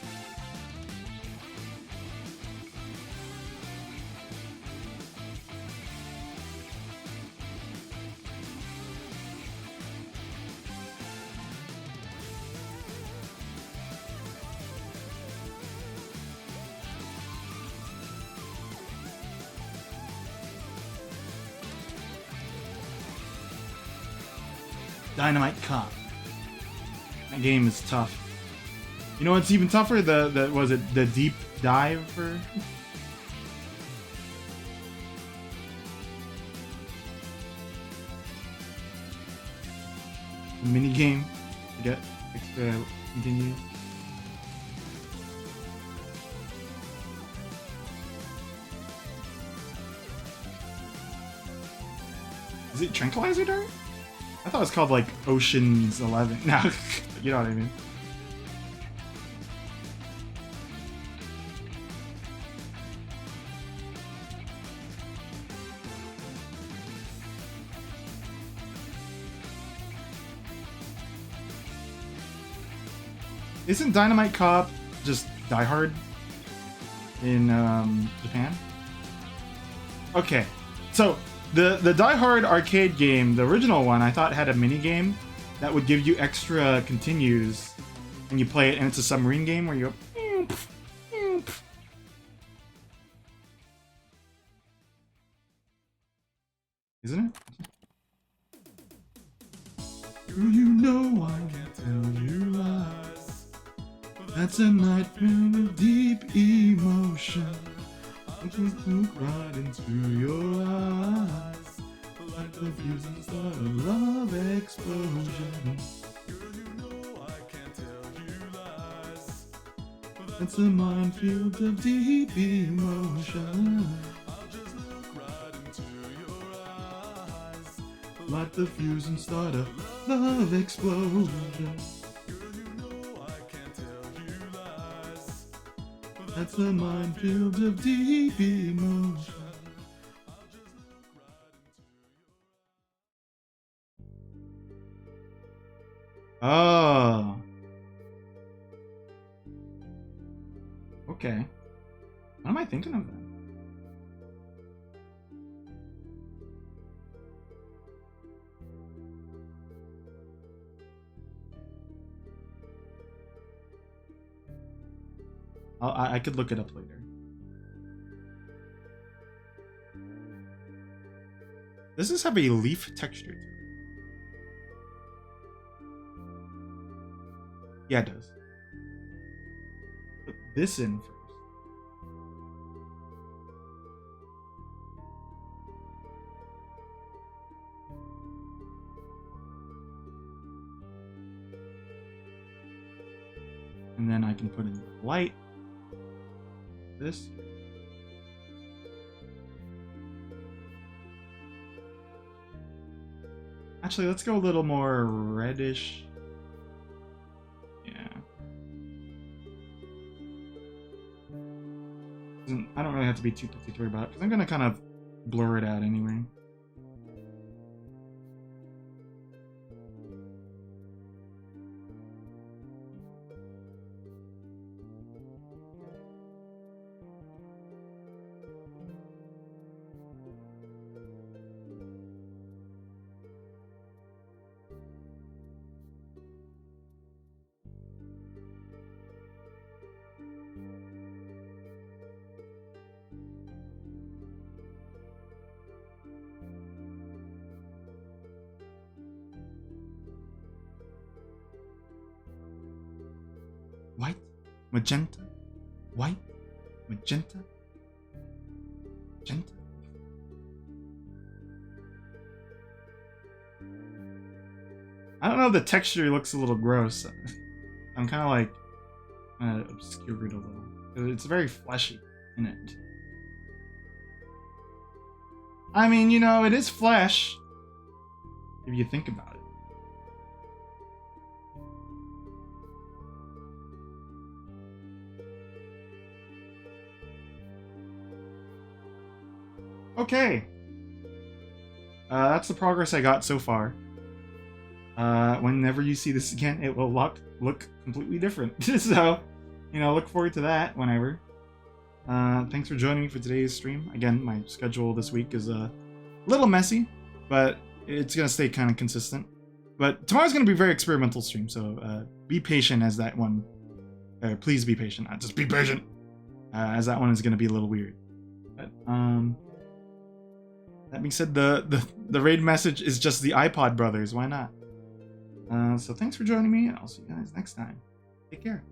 Dynamite Cop. That game is tough. You know what's even tougher? The was it the deep dive for? The mini game to get extra continue. Is it Tranquilizer Dart? I thought it was called like Ocean's 11. No, you know what I mean. Isn't Dynamite Cop just Die Hard in Japan? Okay, so the Die Hard arcade game, the original one, I thought had a mini game that would give you extra continues, and you play it, and it's a submarine game where you go. Isn't it? Do you know I can't tell you lies? That's a night filled with deep emotion. I just look right into your eyes, like the fuse and start a love explosion. Girl, you know I can't tell you lies. That's a minefield of deep emotion. I'll just look right into your eyes, like the fuse and start a love explosion. That's a minefield of deep emotion. Oh. Okay. What am I thinking of then? I could look it up later. Does this have a leaf texture to it? Yeah, it does. Put this in first. And then I can put in the light. This. Actually, let's go a little more reddish. Yeah. I don't really have to be too particular about it, because I'm going to kind of blur it out anyway. White, magenta, white, magenta, magenta. I don't know, the texture looks a little gross. I'm kind of like obscure it a little. It's very fleshy in it. I mean, you know, it is flesh if you think about it. Okay. That's the progress I got so far. Whenever you see this again, it will look completely different. So, look forward to that whenever. Thanks for joining me for today's stream. Again, my schedule this week is a little messy, but it's gonna stay kind of consistent. But tomorrow's gonna be a very experimental stream, so be patient as that one. Please be patient. Just be patient, as that one is gonna be a little weird. But that being said, the raid message is just the iPod brothers. Why not? So thanks for joining me, and I'll see you guys next time. Take care.